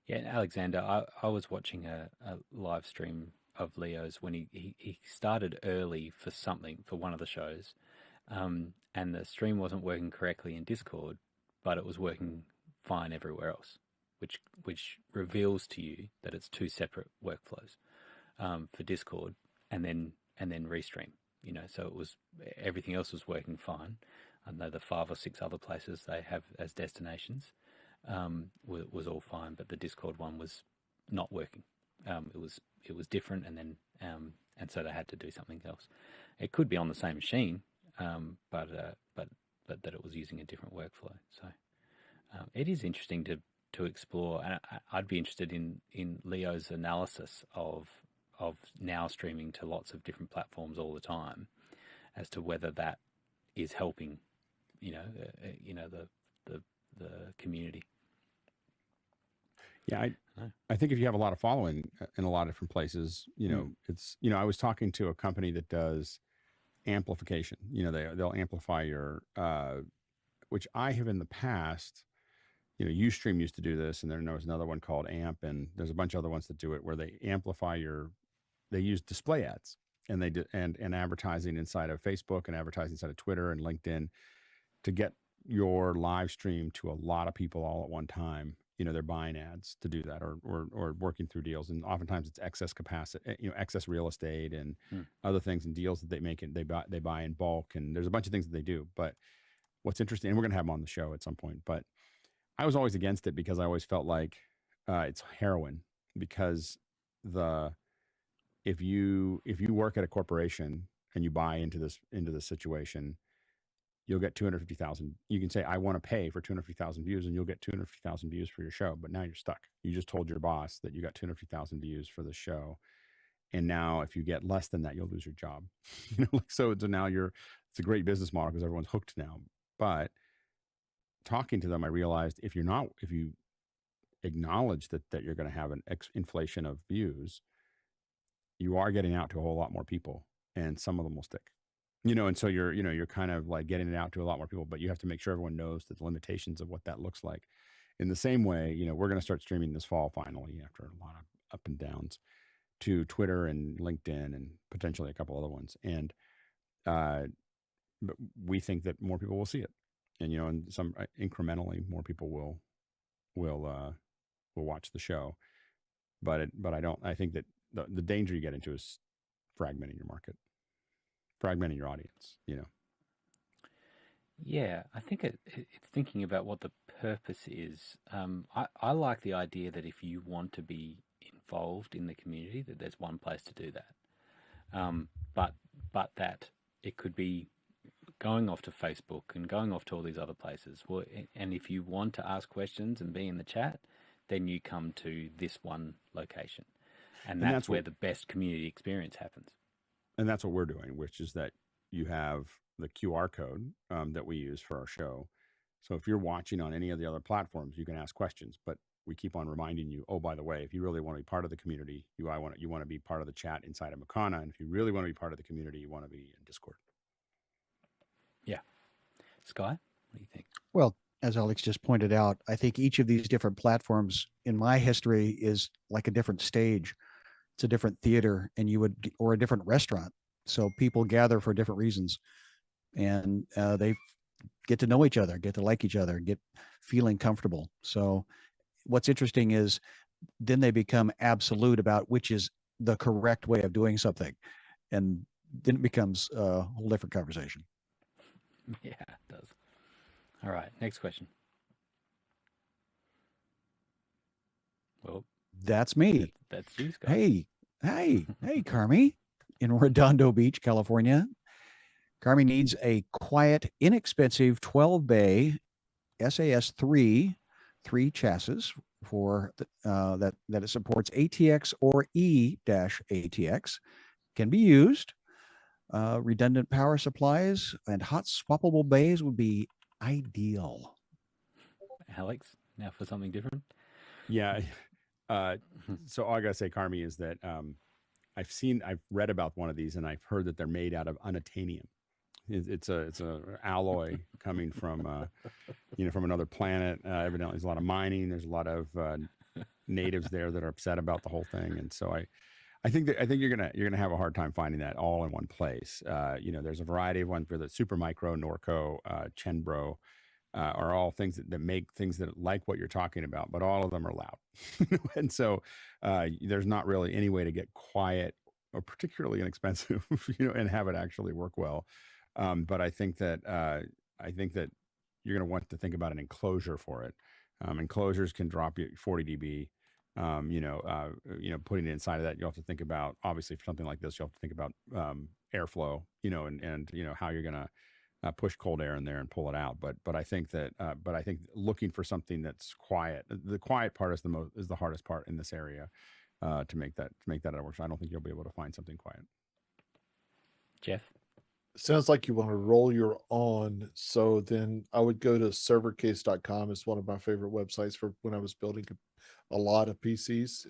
Yeah, Alexander, I was watching a live stream of Leo's when he started early for one of the shows, and the stream wasn't working correctly in Discord, but it was working fine everywhere else, which reveals to you that it's two separate workflows for Discord and then Restream. So everything else was working fine. I know the 5 or 6 other places they have as destinations was all fine, but the Discord one was not working. It was different, and so they had to do something else. It could be on the same machine, but that it was using a different workflow. So it is interesting to explore, and I'd be interested in Leo's analysis of now streaming to lots of different platforms all the time, as to whether that is helping, the community. Yeah, I think if you have a lot of following in a lot of different places, it's I was talking to a company that does amplification. They'll amplify your, which I have in the past. Ustream used to do this, and there was another one called Amp, and there's a bunch of other ones that do it where they amplify they use display ads, and they do and advertising inside of Facebook and advertising inside of Twitter and LinkedIn to get your live stream to a lot of people all at one time. They're buying ads to do that, or working through deals, and oftentimes it's excess capacity, excess real estate and other things and deals that they make, and they buy in bulk, and there's a bunch of things that they do. But what's interesting, and we're going to have them on the show at some point, but I was always against it because I always felt like it's heroin, because if you work at a corporation and you buy into this situation, you'll get 250,000. You can say, I want to pay for 250,000 views, and you'll get 250,000 views for your show. But now you're stuck. You just told your boss that you got 250,000 views for the show. And now if you get less than that, you'll lose your job. So now it's a great business model because everyone's hooked now. But talking to them, I realized if you acknowledge that you're going to have an inflation of views, you are getting out to a whole lot more people, and some of them will stick. And so you're kind of like getting it out to a lot more people, but you have to make sure everyone knows the limitations of what that looks like. In the same way, we're going to start streaming this fall, finally, after a lot of up and downs, to Twitter and LinkedIn and potentially a couple other ones. And but we think that more people will see it, and and some incrementally more people will watch the show. But I think that the danger you get into is fragmenting your market, fragmenting your audience. Yeah, I think it's thinking about what the purpose is. I like the idea that if you want to be involved in the community, that there's one place to do that. But that it could be going off to Facebook and going off to all these other places. Well, and if you want to ask questions and be in the chat, then you come to this one location. And that's where the best community experience happens. And that's what we're doing, which is that you have the QR code that we use for our show. So if you're watching on any of the other platforms, you can ask questions. But we keep on reminding you, oh, by the way, if you really want to be part of the community, you want to be part of the chat inside of Makana. And if you really want to be part of the community, you want to be in Discord. Yeah. Schy, what do you think? Well, as Alex just pointed out, I think each of these different platforms in my history is like a different stage. It's a different theater, and or a different restaurant. So people gather for different reasons, and they get to know each other, get to like each other, get feeling comfortable. So what's interesting is then they become absolute about which is the correct way of doing something. And then it becomes a whole different conversation. Yeah, it does. All right, next question. Well, that's me. That's you, Scott. Hey, Carmi, in Redondo Beach, California. Carmi needs a quiet, inexpensive 12-bay SAS3 chassis for that it supports ATX or E-ATX. Can be used. Redundant power supplies and hot swappable bays would be ideal. Alex, now for something different. Yeah. So all I gotta say, Carmi, is that I've read about one of these, and I've heard that they're made out of unobtainium. It's a alloy coming from from another planet. Evidently, there's a lot of mining. There's a lot of natives there that are upset about the whole thing, and so I think you're gonna have a hard time finding that all in one place. There's a variety of ones for the Super Micro, Norco, Chenbro. Are all things that make things that like what you're talking about, but all of them are loud. And so there's not really any way to get quiet or particularly inexpensive, and have it actually work well. But I think that you're going to want to think about an enclosure for it. Enclosures can drop you 40 dB. Putting it inside of that, you have to think about, obviously for something like this, you have to think about airflow, and how you're going to push cold air in there and pull it out. But I think that looking for something that's quiet, the quiet part is the hardest part in this area to make that work. So I don't think you'll be able to find something quiet. Jeff? Sounds like you want to roll your own. So then I would go to servercase.com. It's one of my favorite websites for when I was building a lot of PCs,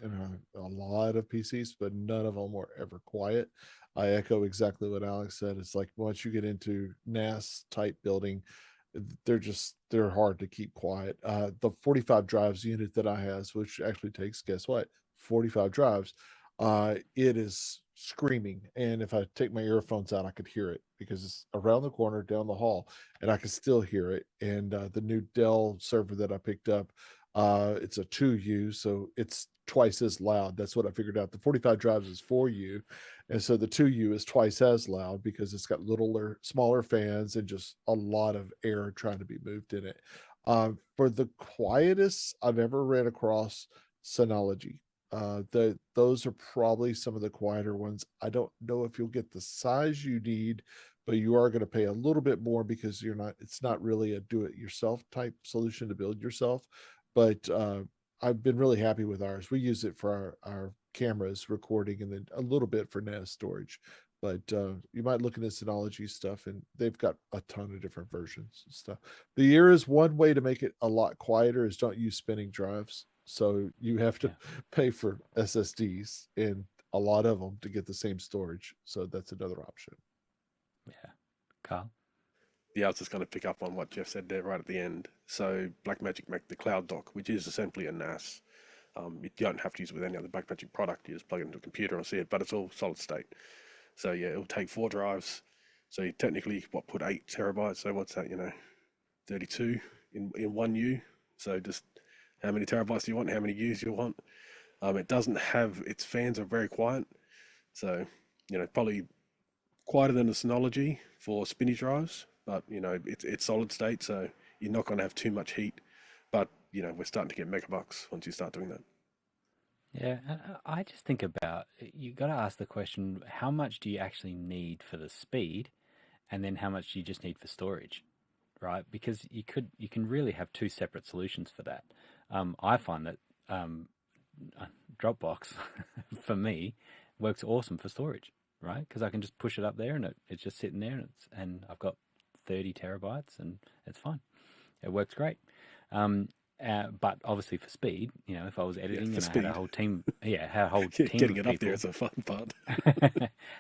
but none of them were ever quiet. I echo exactly what Alex said. It's like once you get into NAS type building, they're hard to keep quiet. The 45 drives unit that I have, which actually takes, guess what, 45 drives, it is screaming, and if I take my earphones out, I could hear it because it's around the corner down the hall, and I can still hear it. And the new Dell server that I picked up, it's a 2U, so it's twice as loud. That's what I figured out. The 45 drives is 4U, and so the 2U is twice as loud because it's got smaller fans and just a lot of air trying to be moved in it. For the quietest I've ever ran across, Synology. Those are probably some of the quieter ones. I don't know if you'll get the size you need, but you are going to pay a little bit more because it's not really a do-it-yourself type solution to build yourself. But I've been really happy with ours. We use it for our cameras recording, and then a little bit for NAS storage. But you might look into Synology stuff, and they've got a ton of different versions and stuff. The ear is one way to make it a lot quieter is don't use spinning drives. So you have to pay for SSDs and a lot of them to get the same storage. So that's another option. Yeah. Karl? Yeah, I was just going to pick up on what Jeff said there right at the end. So Blackmagic make the Cloud Dock, which is essentially a NAS. You don't have to use it with any other Blackmagic product. You just plug it into a computer and see it, but it's all solid state. So yeah, it'll take 4 drives. So you technically, put 8 terabytes. So what's that, 32 in 1U. So just how many terabytes do you want? How many U's do you want? It doesn't have, its fans are very quiet. So, probably quieter than the Synology for spinny drives, but, it's solid state. So you're not going to have too much heat, but, we're starting to get megabucks once you start doing that. Yeah, I just think about, you got to ask the question, how much do you actually need for the speed? And then how much do you just need for storage, right? Because you can really have 2 separate solutions for that. I find that Dropbox, for me, works awesome for storage, right? Because I can just push it up there and it's just sitting there, and I've got 30 terabytes and it's fine. It works great. But obviously for speed, you know, if I was editing for and I had a speed. whole team, had a whole team Getting of it up there people, is a fun part.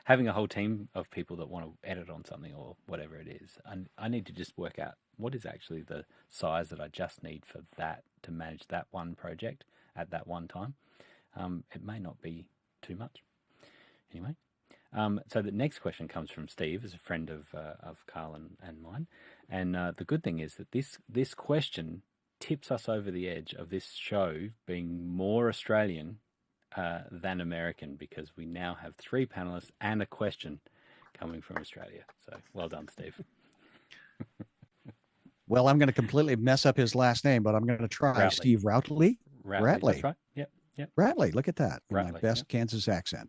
having a whole team of people that want to edit on something or whatever it is, I need to just work out what is actually the size that I just need for that to manage that one project at that one time. It may not be too much. Anyway, so the next question comes from Steve, as a friend of Karl and mine. And the good thing is that this question tips us over the edge of this show being more Australian than American, because we now have 3 panelists and a question coming from Australia. So well done, Steve. Well, I'm going to completely mess up his last name, but I'm going to try. Routley. Steve Routley. That's right. Yep. Ratley, look at that, in my Ratley, best Kansas accent.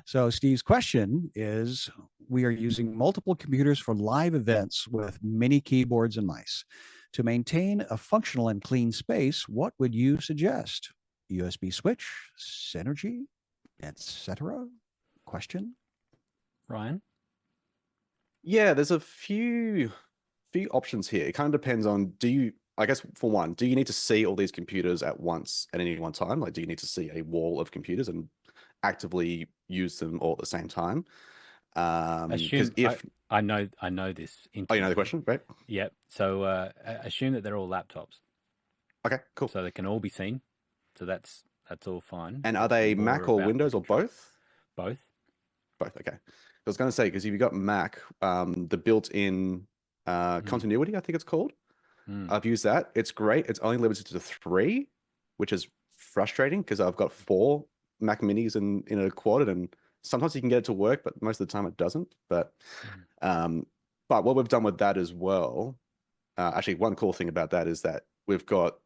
So Steve's question is, we are using multiple computers for live events with many keyboards and mice. To maintain a functional and clean space, what would you suggest? USB switch, Synergy, etc.? Question? Ryan? Yeah, there's a few options here. It kind of depends on, I guess for one, do you need to see all these computers at once at any one time? Like, do you need to see a wall of computers and actively use them all at the same time? Assume I know this. Oh, you know the question, right? Yep. So assume that they're all laptops. Okay, cool. So they can all be seen. So that's all fine. And are they Mac or Windows or both? Both. Both. Okay. I was going to say, because if you've got Mac, the built-in continuity, I think it's called. I've used that. It's great. It's only limited to 3, which is frustrating because I've got 4 Mac Minis in a quad, and sometimes you can get it to work, but most of the time it doesn't. But what we've done with that as well, actually, one cool thing about that is that we've got,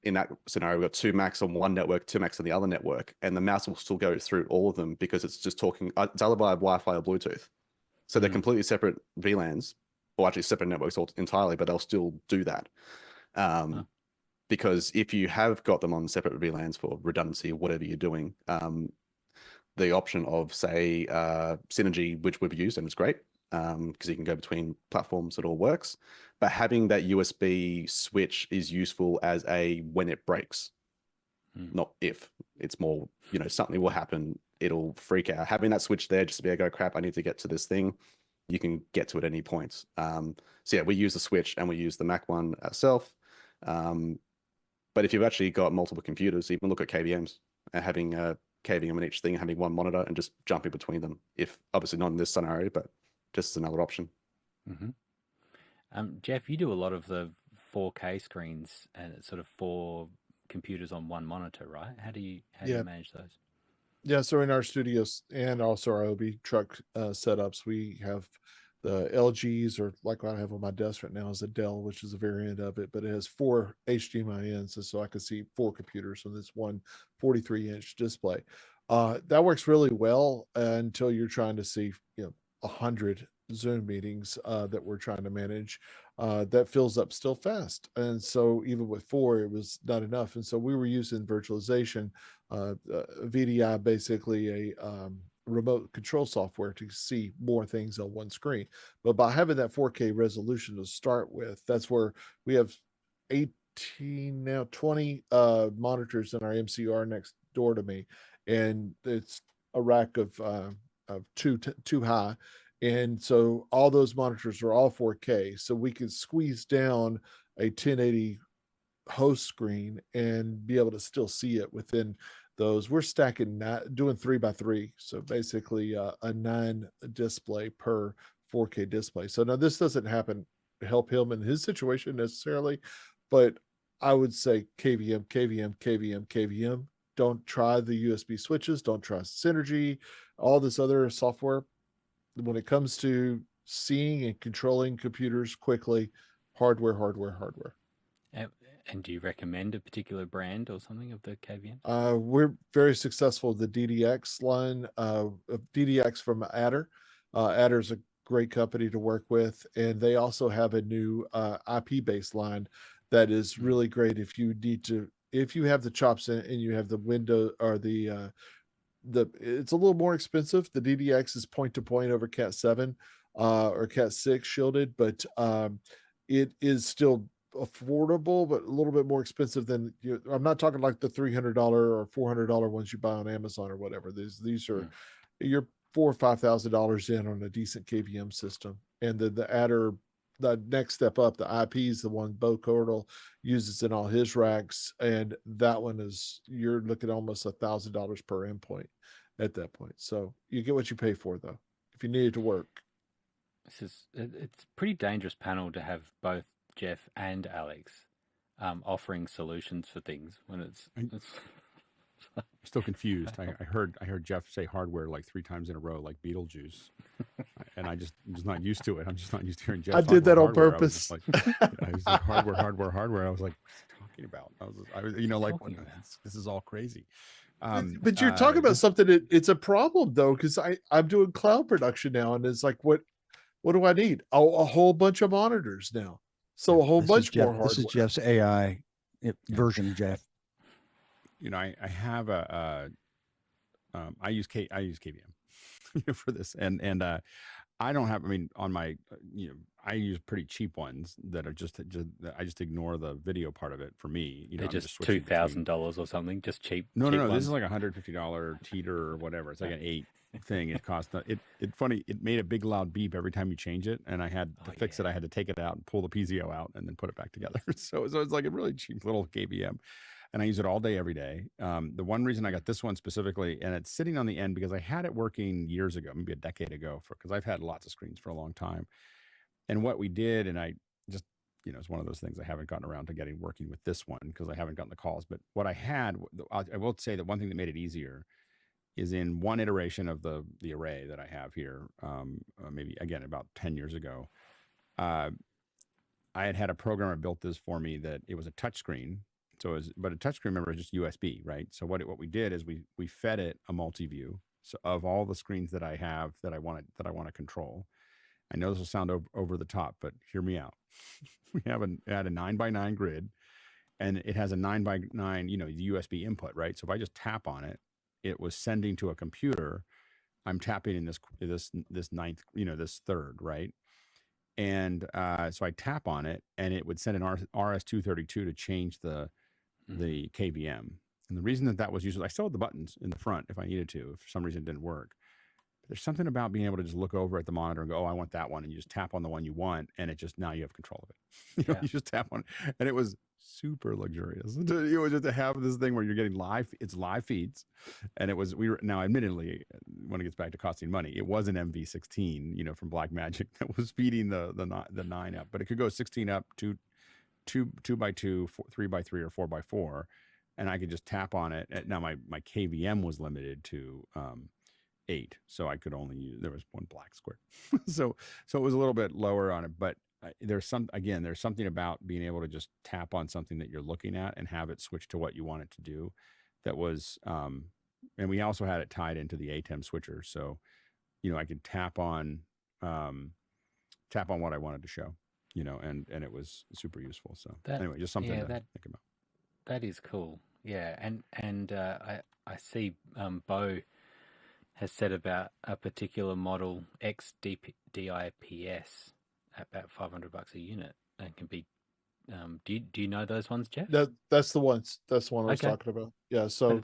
in that scenario, we've got 2 Macs on one network, 2 Macs on the other network, and the mouse will still go through all of them because it's just talking, it's either via Wi-Fi or Bluetooth. So they're completely separate VLANs, or actually separate networks entirely, but they'll still do that. Because if you have got them on separate VLANs for redundancy or whatever you're doing, the option of, say, Synergy, which we've used, and it's great, because you can go between platforms, it all works. But having that USB switch is useful as a when it breaks, not if. It's more, something will happen, it'll freak out. Having that switch there just to be able to go, crap, I need to get to this thing, you can get to it at any point. So yeah, we use the switch and we use the Mac one ourselves. But if you've actually got multiple computers, even look at KVMs and having a KVM in each thing, having one monitor and just jumping between them. If obviously not in this scenario, but just as another option. Jeff, you do a lot of the 4K screens and it's sort of 4 computers on one monitor, right? How do you manage those? Yeah, so in our studios and also our OB truck setups, we have the LGs, or like what I have on my desk right now is a Dell, which is a variant of it, but it has 4 HDMI ins, and so I can see 4 computers on this one 43-inch display. That works really well until you're trying to see 100 Zoom meetings that we're trying to manage. That fills up still fast, and so even with 4, it was not enough, and so we were using virtualization, VDI, basically a remote control software to see more things on one screen. But by having that 4K resolution to start with, that's where we have 20 monitors in our MCR next door to me, and it's a rack of two high. And so all those monitors are all 4K. So we can squeeze down a 1080 host screen and be able to still see it within those. We're stacking doing 3x3. So basically a 9 display per 4K display. So now this doesn't help him in his situation necessarily, but I would say KVM. Don't try the USB switches. Don't try Synergy, all this other software. When it comes to seeing and controlling computers quickly, hardware. And do you recommend a particular brand or something of the KVM? We're very successful with the DDX line, DDX from Adder. Adder's a great company to work with, and they also have a new IP-based line that is really great if you have the chops and you have the window or it's a little more expensive. The DDX is point-to-point over Cat 7 or Cat 6 shielded, but it is still affordable, but a little bit more expensive than I'm not talking like the $300 or $400 ones you buy on Amazon or whatever. These are you're $4,000 or $5,000 in on a decent KVM system, and then the adder, the next step up, the IP is the one Bo Cordell uses in all his racks, and that one is you're looking at almost $1,000 per endpoint at that point. So you get what you pay for, though, if you need it to work. It's a pretty dangerous panel to have both Jeff and Alex offering solutions for things when it's I'm still confused. I heard Jeff say hardware like 3 times in a row, like Beetlejuice, and I'm just not used to it. I'm just not used to hearing Jeff. I did that on hardware. purpose. I was like hardware. I was like, what's he talking about? I was like, this is all crazy. But you're talking about something it's a problem though, because I'm doing cloud production now, and it's like, what do I need? A whole bunch of monitors now. So a whole bunch more hardware. This is Jeff's AI version, Jeff. I have I use KVM for this, and I don't have. I mean, on my I use pretty cheap ones that are just I just ignore the video part of it for me. They're just $2,000 or something, just cheap. No, cheap no. ones. This is like $150 teeter or whatever. It's like an 8 thing. It cost it funny. It made a big loud beep every time you change it, and I had to fix it. I had to take it out and pull the PZO out and then put it back together. So it's like a really cheap little KVM. And I use it all day, every day. The one reason I got this one specifically, and it's sitting on the end because I had it working years ago, maybe a decade ago, because I've had lots of screens for a long time. And what we did, and I just, it's one of those things I haven't gotten around to getting working with this one because I haven't gotten the calls. But what I had, I will say that one thing that made it easier is in one iteration of the array that I have here, maybe again about 10 years ago, I had a programmer built this for me that it was a touchscreen. So but a touchscreen, remember, is just USB, right? So what we did is we fed it a multi-view of all the screens that I have that I want to control. I know this will sound over the top, but hear me out. We had a 9x9 grid, and it has a 9x9, USB input, right? So if I just tap on it, it was sending to a computer. I'm tapping in this ninth, this third, right? And so I tap on it, and it would send an RS-232 to change the KVM. And the reason that was useful, I still had the buttons in the front if I needed to, if for some reason it didn't work. But there's something about being able to just look over at the monitor and go, oh, I want that one. And you just tap on the one you want, and it just, now you have control of it. You just tap on it. And it was super luxurious. It was just to have this thing where you're getting it's live feeds. And now admittedly, when it gets back to costing money, it was an MV16, from Blackmagic that was feeding the 9 up, but it could go 16 up to 2x2, 3x3, or 4x4, and I could just tap on it. Now my KVM was limited to 8, so I could only use. There was one black square, so it was a little bit lower on it. But there's something about being able to just tap on something that you're looking at and have it switch to what you want it to do. That was, and we also had it tied into the ATEM switcher, so I could tap on what I wanted to show. And it was super useful. So anyway, just something to think about. That is cool. Yeah. And I see Bo has said about a particular model XDIPS at about $500 a unit and can be, do you know those ones, Jeff? That's the ones. That's the one I was talking about. Yeah. So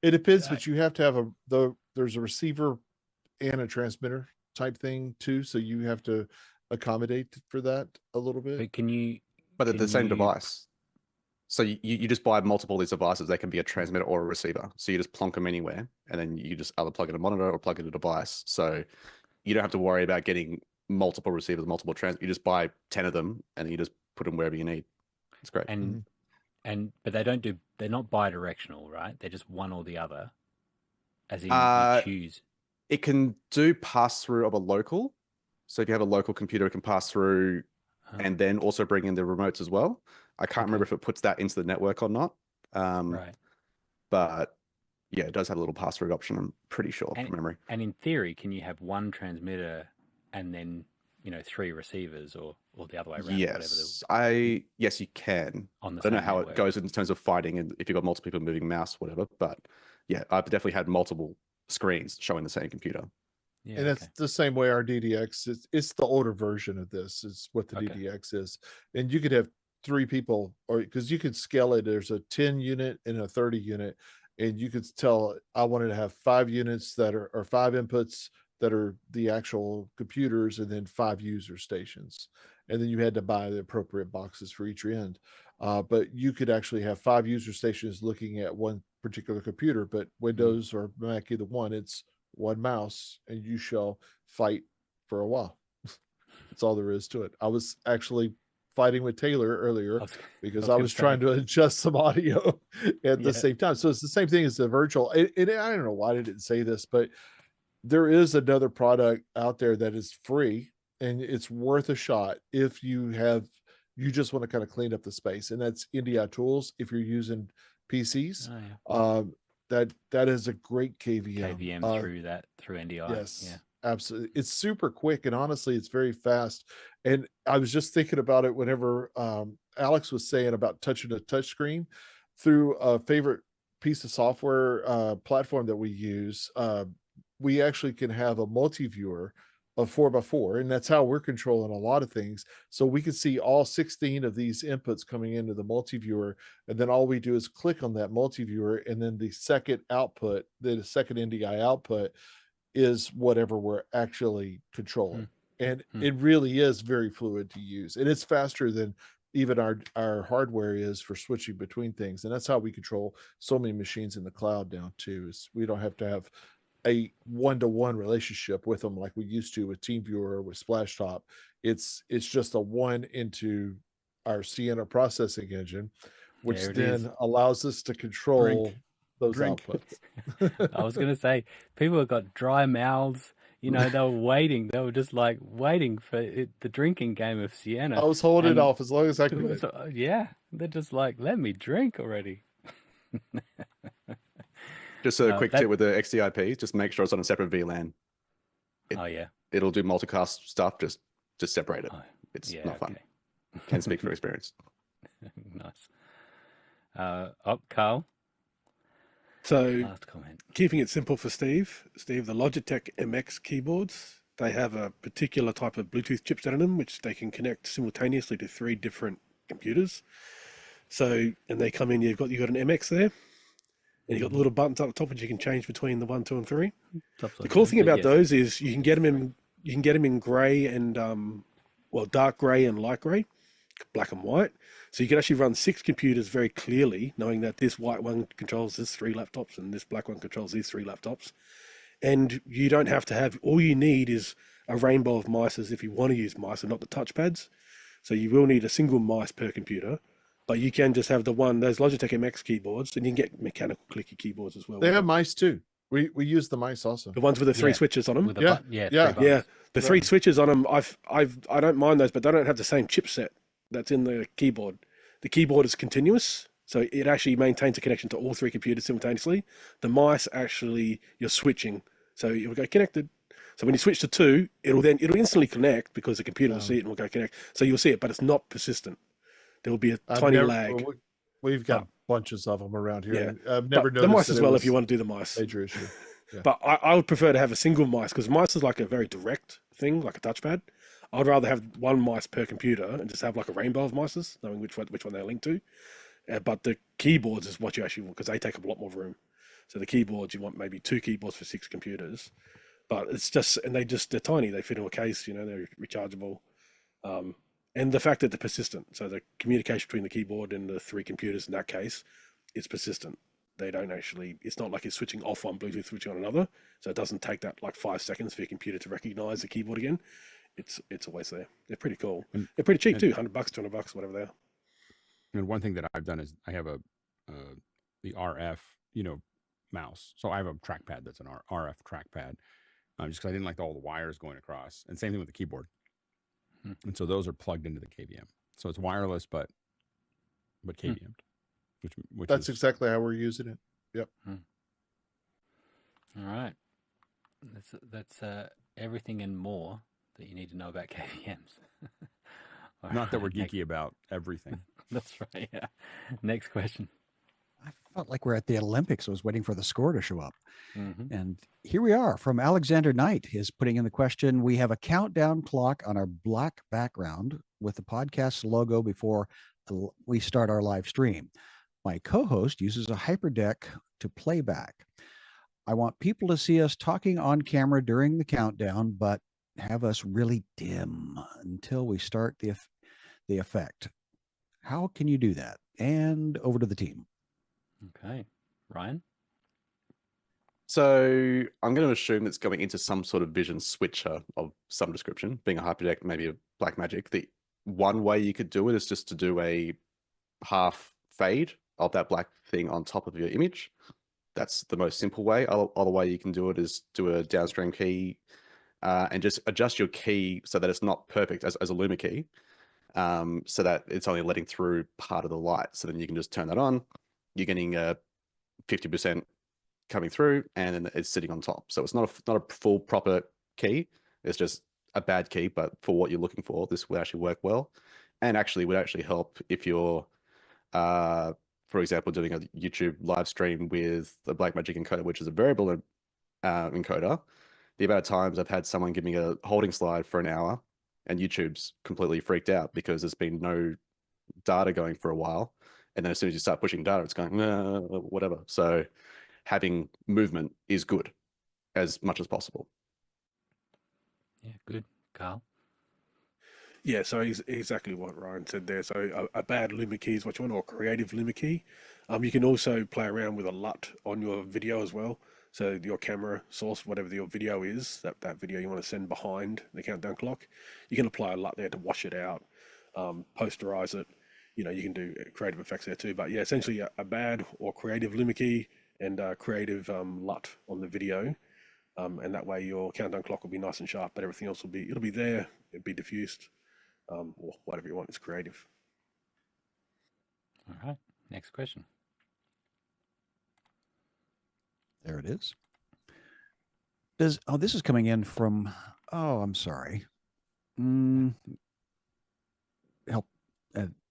it depends, but you have to have there's a receiver and a transmitter type thing too. So you have to accommodate for that a little bit. But at the same device. So you just buy multiple of these devices. They can be a transmitter or a receiver. So you just plonk them anywhere, and then you just either plug in a monitor or plug in a device. So you don't have to worry about getting multiple receivers, multiple You just buy 10 of them, and you just put them wherever you need. It's great. But they're not bi-directional, right? They're just one or the other, as in you choose. It can do pass through of a local. So if you have a local computer, it can pass through and then also bring in the remotes as well. I can't remember if it puts that into the network or not. Right. But yeah, it does have a little pass-through option, I'm pretty sure, from memory. And in theory, can you have one transmitter and then, 3 receivers or the other way around? Yes, yes, you can. I don't know how it goes in terms of fighting and if you've got multiple people moving mouse, whatever. But yeah, I've definitely had multiple screens showing the same computer. Yeah, and it's the same way our DDX is. It's the older version of this. It's what the DDX is. And you could have 3 people, or because you could scale it, there's a 10 unit and a 30 unit, and you could tell I wanted to have 5 units that are, or 5 inputs that are the actual computers, and then 5 user stations. And then you had to buy the appropriate boxes for each end. But you could actually have 5 user stations looking at one particular computer, but Windows or Mac, either one, it's one mouse, and you shall fight for a while. That's all there is to it. I was actually fighting with Taylor earlier because I was trying to adjust some audio at the same time. So it's the same thing as the virtual. I don't know why I didn't say this, but there is another product out there that is free, and it's worth a shot if you just want to kind of clean up the space, and that's NDI Tools. If you're using PCs, that is a great KVM. through NDI. Yes. Yeah. Absolutely. It's super quick, and honestly, it's very fast. And I was just thinking about it whenever Alex was saying about touching a touch screen through a favorite piece of software platform that we use. We actually can have a multi-viewer of 4x4, and that's how we're controlling a lot of things. So we can see all 16 of these inputs coming into the multi-viewer, and then all we do is click on that multi-viewer, and then the second output, the second NDI output, is whatever we're actually controlling. And it really is very fluid to use, and it's faster than even our hardware is for switching between things. And that's how we control so many machines in the cloud now too, is we don't have to have a one-to-one relationship with them like we used to with TeamViewer or with Splashtop. It's just a one into our Sienna processing engine, which then allows us to control those outputs. I was going to say, people have got dry mouths. You know, they were waiting. They were just like waiting for the drinking game of Sienna. I was holding it off as long as I could. Yeah, they're just like, let me drink already. Just a quick tip with the XDIP, just make sure it's on a separate VLAN. It'll do multicast stuff, just separate it. It's not fun. Can speak from experience. Nice. Karl? So, last comment. Keeping it simple for Steve, the Logitech MX keyboards, they have a particular type of Bluetooth chipset in them, which they can connect simultaneously to 3 different computers. So, and they come in, you've got an MX there, and you've got the little buttons up the top, which you can change between the 1, 2, and 3. The cool thing about those is you can get them in grey and dark grey and light grey, black and white. So you can actually run 6 computers very clearly, knowing that this white one controls this 3 laptops and this black one controls these 3 laptops. And you don't have to have, all you need is a rainbow of mice if you want to use mice and not the touchpads. So you will need a single mice per computer, but you can just have those Logitech MX keyboards, and you can get mechanical clicky keyboards as well. They have mice too. We use the mice also. The ones with the 3 switches on them. The 3 switches on them. I don't mind those, but they don't have the same chipset that's in the keyboard. The keyboard is continuous, so it actually maintains a connection to all 3 computers simultaneously. The mice actually, you're switching, so it will go connected. So when you switch to 2, it'll instantly connect because the computer will see it and will go connect. So you'll see it, but it's not persistent. There will be a tiny lag. We've got bunches of them around here. Yeah. I've never noticed the mice as well if you want to do the mice. Major issue. Yeah. But I would prefer to have a single mice, because mice is like a very direct thing, like a touchpad. I'd rather have 1 mice per computer and just have like a rainbow of mices, knowing which one they're linked to. But the keyboards is what you actually want, because they take up a lot more room. So the keyboards, you want maybe 2 keyboards for 6 computers. But it's just, and they're tiny. They fit in a case, they're rechargeable. And the fact that they're persistent. So the communication between the keyboard and the 3 computers in that case is persistent. They don't actually, it's not like it's switching off one Bluetooth, switching on another. So it doesn't take that like 5 seconds for your computer to recognize the keyboard again. It's always there. They're pretty cool. They're pretty cheap too, $100, $200, whatever they are. And one thing that I've done is I have the RF, mouse. So I have a trackpad that's an RF trackpad, just because I didn't like all the wires going across. And same thing with the keyboard. And so those are plugged into the KVM. So it's wireless, but KVM'd, which that's exactly how we're using it. Yep. All right. That's everything and more that you need to know about KVMs. Not that we're geeky about everything. That's right. Yeah. Next question. I felt like we're at the Olympics. I was waiting for the score to show up. And here we are from Alexander Knight is putting in the question. We have a countdown clock on our black background with the podcast logo before we start our live stream. My co-host uses a hyperdeck to play back. I want people to see us talking on camera during the countdown, but have us really dim until we start the effect. How can you do that? And over to the team. Okay. Ryan? So I'm going to assume it's going into some sort of vision switcher of some description, being a hyperdeck, maybe a Blackmagic. The one way you could do it is just to do a half fade of that black thing on top of your image. That's the most simple way. Other way you can do it is do a downstream key and just adjust your key so that it's not perfect as a Luma key, so that it's only letting through part of the light. So then you can just turn that on. You're getting 50% coming through, and then it's sitting on top. So it's not a full proper key. It's just a bad key, but for what you're looking for, this would actually work well, and actually would actually help if you're, for example, doing a YouTube live stream with the Blackmagic encoder, which is a variable encoder. The amount of times I've had someone give me a holding slide for an hour, and YouTube's completely freaked out because there's been no data going for a while, and then as soon as you start pushing data, it's going whatever. So having movement is good as much as possible. Yeah, good. Karl? Yeah, so exactly what Ryan said there. So a bad Luma key is what you want, or a creative Luma key. You can also play around with a LUT on your video as well. So your camera source, whatever your video is, that video you want to send behind the countdown clock, you can apply a LUT there to wash it out, posterize it. You can do creative effects there too. But yeah, essentially a bad or creative Luma key and creative LUT on the video. And that way your countdown clock will be nice and sharp, but everything else it'll be there, it'll be diffused. Or whatever you want. It's creative. All right. Next question. There it is. This is coming in from, I'm sorry. Help.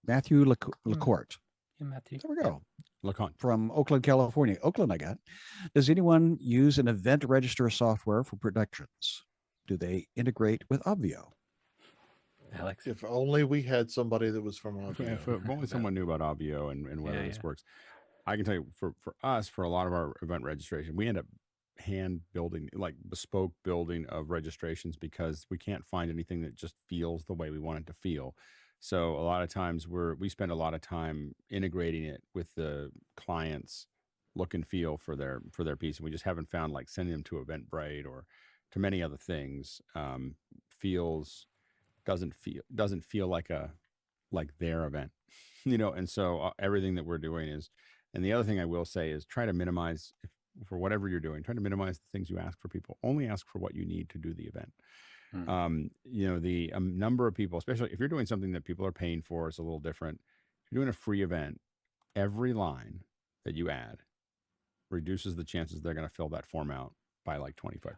Matthew LaCourte. Yeah, Matthew. There we go. LeConte. From Oakland, California. Oakland, I got. Does anyone use an event register software for productions? Do they integrate with Obvio? Alex? If only we had somebody that was from If Obvio. only someone knew about Obvio and whether this works. I can tell you for us, for a lot of our event registration, we end up hand building, like bespoke building of registrations, because we can't find anything that just feels the way we want it to feel. So a lot of times we spend a lot of time integrating it with the client's look and feel for their piece, and we just haven't found, like, sending them to Eventbrite or to many other things doesn't feel like their event, and so everything that we're doing is. And the other thing I will say is try to minimize, for whatever you're doing, try to minimize the things you ask for people. Only ask for what you need to do the event. The number of people, especially if you're doing something that people are paying for, is a little different. If you're doing a free event, every line that you add reduces the chances they're going to fill that form out by like 25%.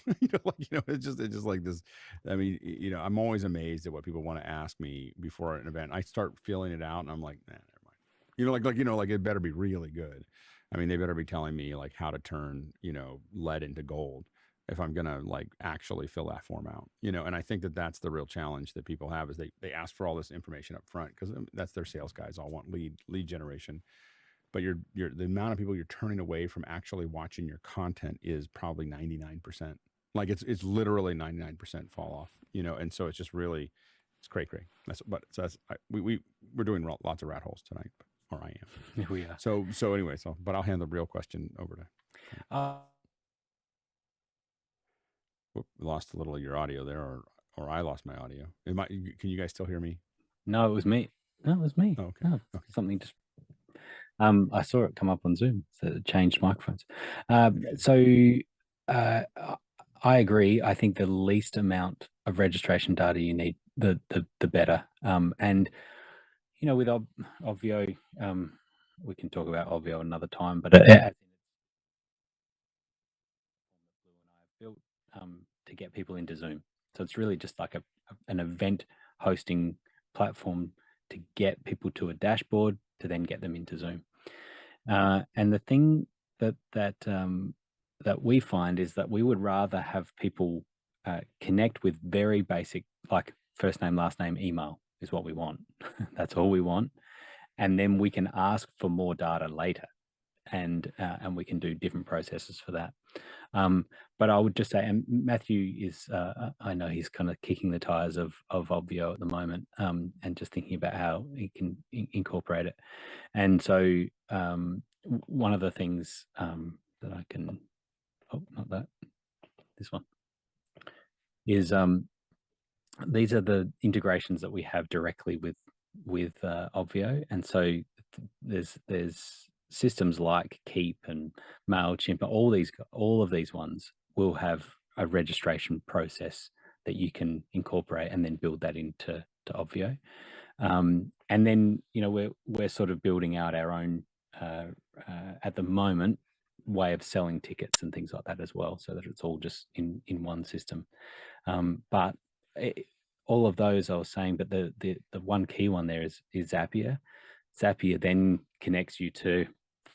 It's just like this. I mean, I'm always amazed at what people want to ask me before an event. I start filling it out and I'm like, nah, never mind. Like it better be really good. I mean, they better be telling me like how to turn, lead into gold if I'm going to like actually fill that form out, and I think that that's the real challenge that people have, is they ask for all this information up front because that's their sales guys all want lead generation. But the amount of people you're turning away from actually watching your content is probably 99%. Like it's literally 99% fall off, and so it's just really, it's cray. We're doing lots of rat holes tonight, or I am. Yeah, we are. So anyway, but I'll hand the real question over to. We lost a little of your audio there, or I lost my audio. Can you guys still hear me? No, it was me. Oh, okay. No, Okay. something just. I saw it come up on Zoom, so it changed microphones. I agree. I think the least amount of registration data you need, the better. And with Obvio, we can talk about Obvio another time, but as Blue and I have built to get people into Zoom. So it's really just like an event hosting platform to get people to a dashboard to then get them into Zoom. And the thing that we find is that we would rather have people connect with very basic, like first name, last name, email. is what we want. That's all we want. And then we can ask for more data later, and we can do different processes for that. But I would just say, and Matthew is, I know he's kind of kicking the tires of Obvio at the moment, and just thinking about how he can incorporate it. And so one of the things that I can, not that, this one, is these are the integrations that we have directly with Obvio. And so there's systems like Keep and MailChimp, all of these ones will have a registration process that you can incorporate and then build that into Obvio. And then, we're sort of building out our own, at the moment, way of selling tickets and things like that as well, so that it's all just in one system. But all of those I was saying, but the one key one there is Zapier. Zapier then connects you to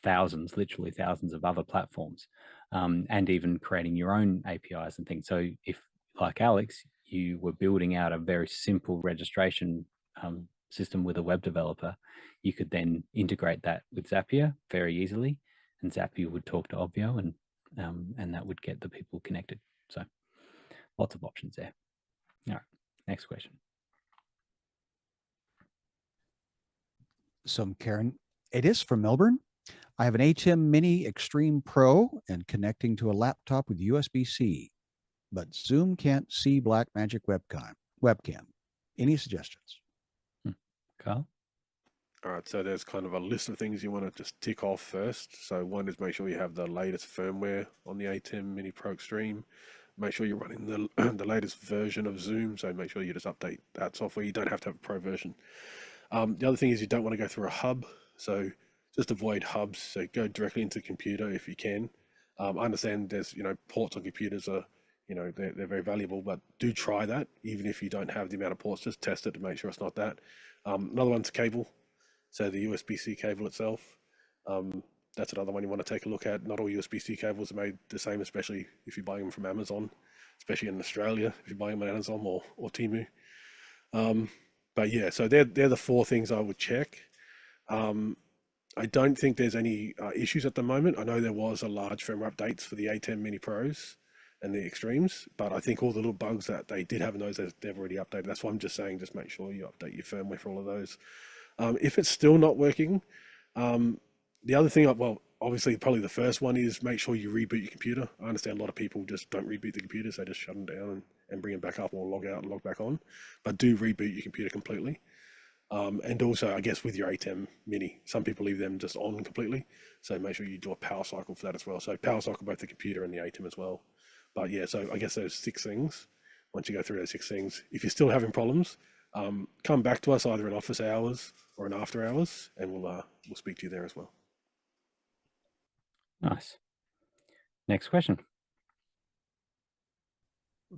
literally thousands of other platforms, and even creating your own APIs and things. So if, like Alex, you were building out a very simple registration system with a web developer, you could then integrate that with Zapier very easily, and Zapier would talk to Obvio, and that would get the people connected. So lots of options there. All right, next question. Karen, it is from Melbourne. I have an ATEM Mini Extreme Pro and connecting to a laptop with USB-C, but Zoom can't see Blackmagic webcam. Any suggestions? Karl? All right, so there's kind of a list of things you want to just tick off first. So one is make sure you have the latest firmware on the ATEM Mini Pro Extreme. Make sure you're running the latest version of Zoom. So make sure you just update that software. You don't have to have a pro version. The other thing is you don't want to go through a hub. So just avoid hubs. So go directly into the computer if you can. I understand there's, ports on computers are, they're very valuable, but do try that. Even if you don't have the amount of ports, just test it to make sure it's not that. Another one's cable. So the USB-C cable itself, that's another one you want to take a look at. Not all USB-C cables are made the same, especially if you're buying them from Amazon, especially in Australia, if you're buying them on Amazon or Temu. But yeah, so they're the four things I would check. I don't think there's any issues at the moment. I know there was a large firmware updates for the ATEM Mini Pros and the Extremes, but I think all the little bugs that they did have in those, they've already updated. That's why I'm just saying, just make sure you update your firmware for all of those. If it's still not working, the other thing, obviously probably the first one is make sure you reboot your computer. I understand a lot of people just don't reboot the computers. They just shut them down and bring them back up, or log out and log back on. But do reboot your computer completely. And also, I guess with your ATEM Mini, some people leave them just on completely. So make sure you do a power cycle for that as well. So power cycle both the computer and the ATEM as well. But yeah, so I guess those 6 things, once you go through those 6 things, if you're still having problems, come back to us either in office hours or in after hours, and we'll speak to you there as well. Nice. Next question.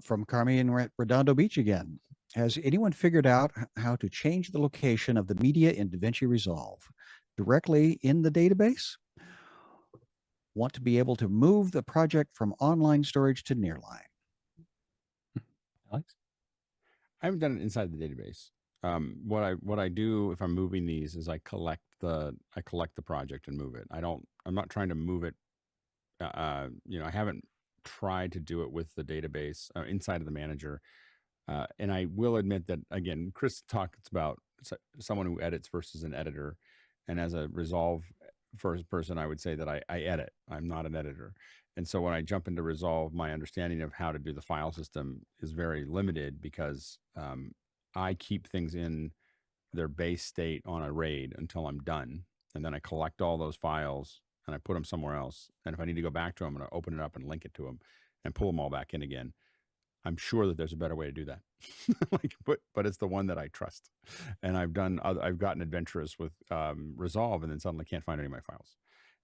From Carmen Redondo Beach again. Has anyone figured out how to change the location of the media in DaVinci Resolve directly in the database? Want to be able to move the project from online storage to nearline. Alex? I haven't done it inside the database. What I do if I'm moving these is I collect the project and move it. I'm not trying to move it. I haven't tried to do it with the database inside of the manager. And I will admit that, again, Chris talks about someone who edits versus an editor. And as a Resolve first person, I would say that I edit. I'm not an editor. And so when I jump into Resolve, my understanding of how to do the file system is very limited because I keep things in their base state on a RAID until I'm done. And then I collect all those files and I put them somewhere else. And if I need to go back to them, I'm going to open it up and link it to them and pull them all back in again. I'm sure that there's a better way to do that. but it's the one that I trust. And I've gotten adventurous with Resolve and then suddenly can't find any of my files.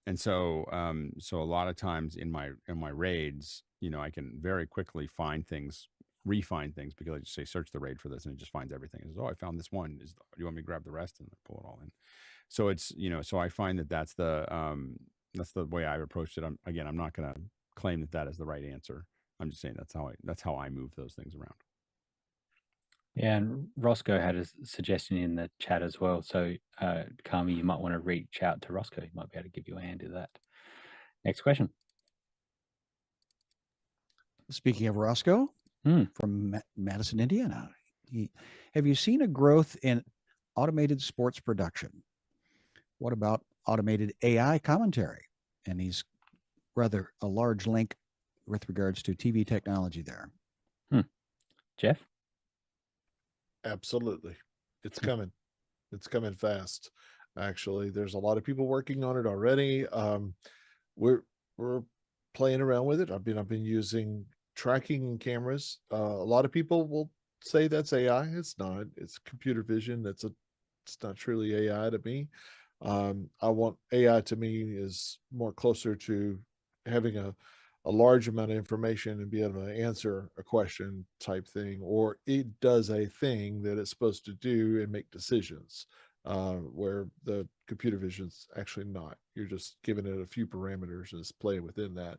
And so a lot of times in my RAIDs, I can very quickly refine things because I just say search the RAID for this and it just finds everything. It says, I found this one. Do you want me to grab the rest and pull it all in? So it's so I find that's the way I've approached it. I'm not going to claim that is the right answer. I'm just saying that's how I move those things around. Yeah, and Roscoe had a suggestion in the chat as well. So, Carmi, you might want to reach out to Roscoe. He might be able to give you a hand in that. Next question. Speaking of Roscoe, from Madison, Indiana, have you seen a growth in automated sports production? What about automated AI commentary? And he's rather a large link with regards to TV technology there. Jeff? Absolutely. It's coming. It's coming fast. Actually, there's a lot of people working on it already. We're playing around with it. I've been using tracking cameras. A lot of people will say that's AI. It's not. It's computer vision. It's not truly AI to me. I want AI to me is more closer to having a large amount of information and be able to answer a question type thing, or it does a thing that it's supposed to do and make decisions, where the computer vision's actually not. You're just giving it a few parameters and it's playing within that.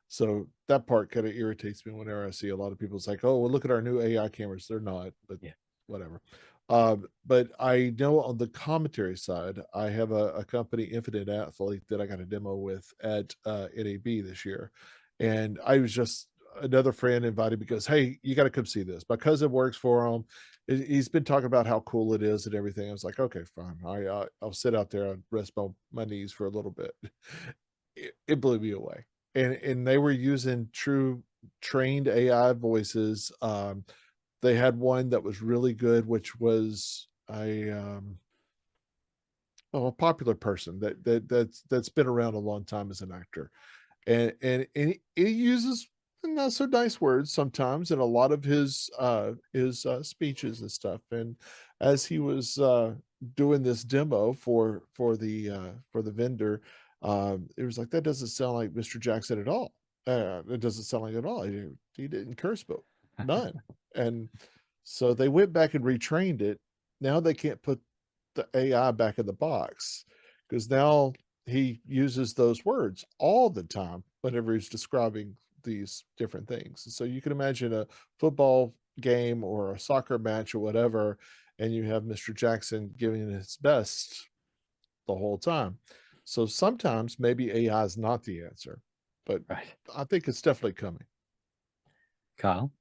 So that part kind of irritates me whenever I see a lot of people. It's like, oh, well, look at our new AI cameras. They're not, but yeah, whatever. But I know on the commentary side, I have a company, Infinite Athlete, that I got a demo with at NAB this year. And I was just, another friend invited me, because, hey, you got to come see this. My cousin works for him. He's been talking about how cool it is and everything. I was like, okay, fine. I'll sit out there and rest my knees for a little bit. It blew me away. And they were using true trained AI voices. They had one that was really good, which was a popular person that's been around a long time as an actor, and it uses not so nice words sometimes in a lot of his speeches and stuff. And as he was doing this demo for the vendor, it was like, that doesn't sound like Mr. Jackson at all. It doesn't sound like it at all. He didn't curse, but none. And so they went back and retrained it. Now they can't put the AI back in the box, because now he uses those words all the time whenever he's describing these different things. So you can imagine a football game or a soccer match or whatever, and you have Mr. Jackson giving his best the whole time. So sometimes maybe AI is not the answer, but I think it's definitely coming. Karl?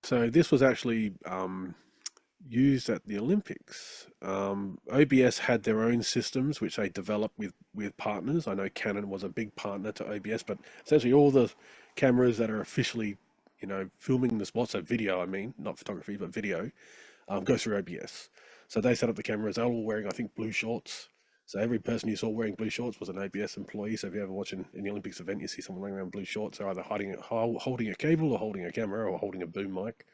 So this was actually used at the Olympics. OBS had their own systems which they developed with partners. I know Canon was a big partner to OBS, but essentially all the cameras that are officially, filming the spot, so video, I mean, not photography, but video, goes through OBS. So they set up the cameras. They're all wearing, I think, blue shorts. So every person you saw wearing blue shorts was an OBS employee. So if you ever watch in the Olympics event, you see someone wearing around blue shorts, they're either holding a cable or holding a camera or holding a boom mic.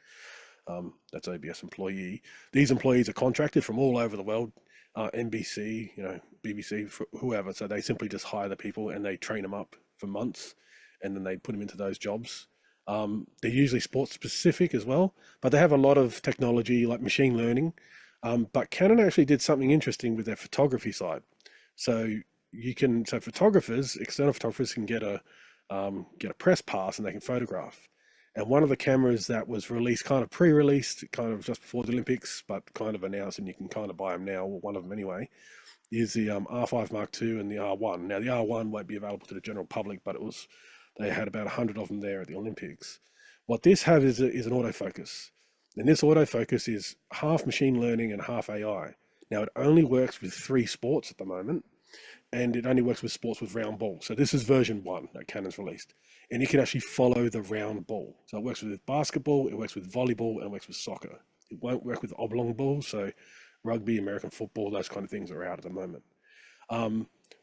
That's OBS employee. These employees are contracted from all over the world, NBC, BBC, whoever. So they simply just hire the people and they train them up for months, and then they put them into those jobs. They're usually sports specific as well, but they have a lot of technology like machine learning. But Canon actually did something interesting with their photography side. So photographers, external photographers, can get a press pass and they can photograph. And one of the cameras that was released, kind of pre-released, kind of just before the Olympics, but kind of announced, and you can kind of buy them now, or one of them anyway, is the R5 Mark II and the R1. Now the R1 won't be available to the general public, but they had about 100 of them there at the Olympics. What this has is an autofocus. And this autofocus is half machine learning and half AI. Now it only works with 3 sports at the moment, and it only works with sports with round ball. So this is version 1 that Canon's released. And you can actually follow the round ball. So it works with basketball, it works with volleyball, and it works with soccer. It won't work with oblong balls, so rugby, American football, those kind of things are out at the moment.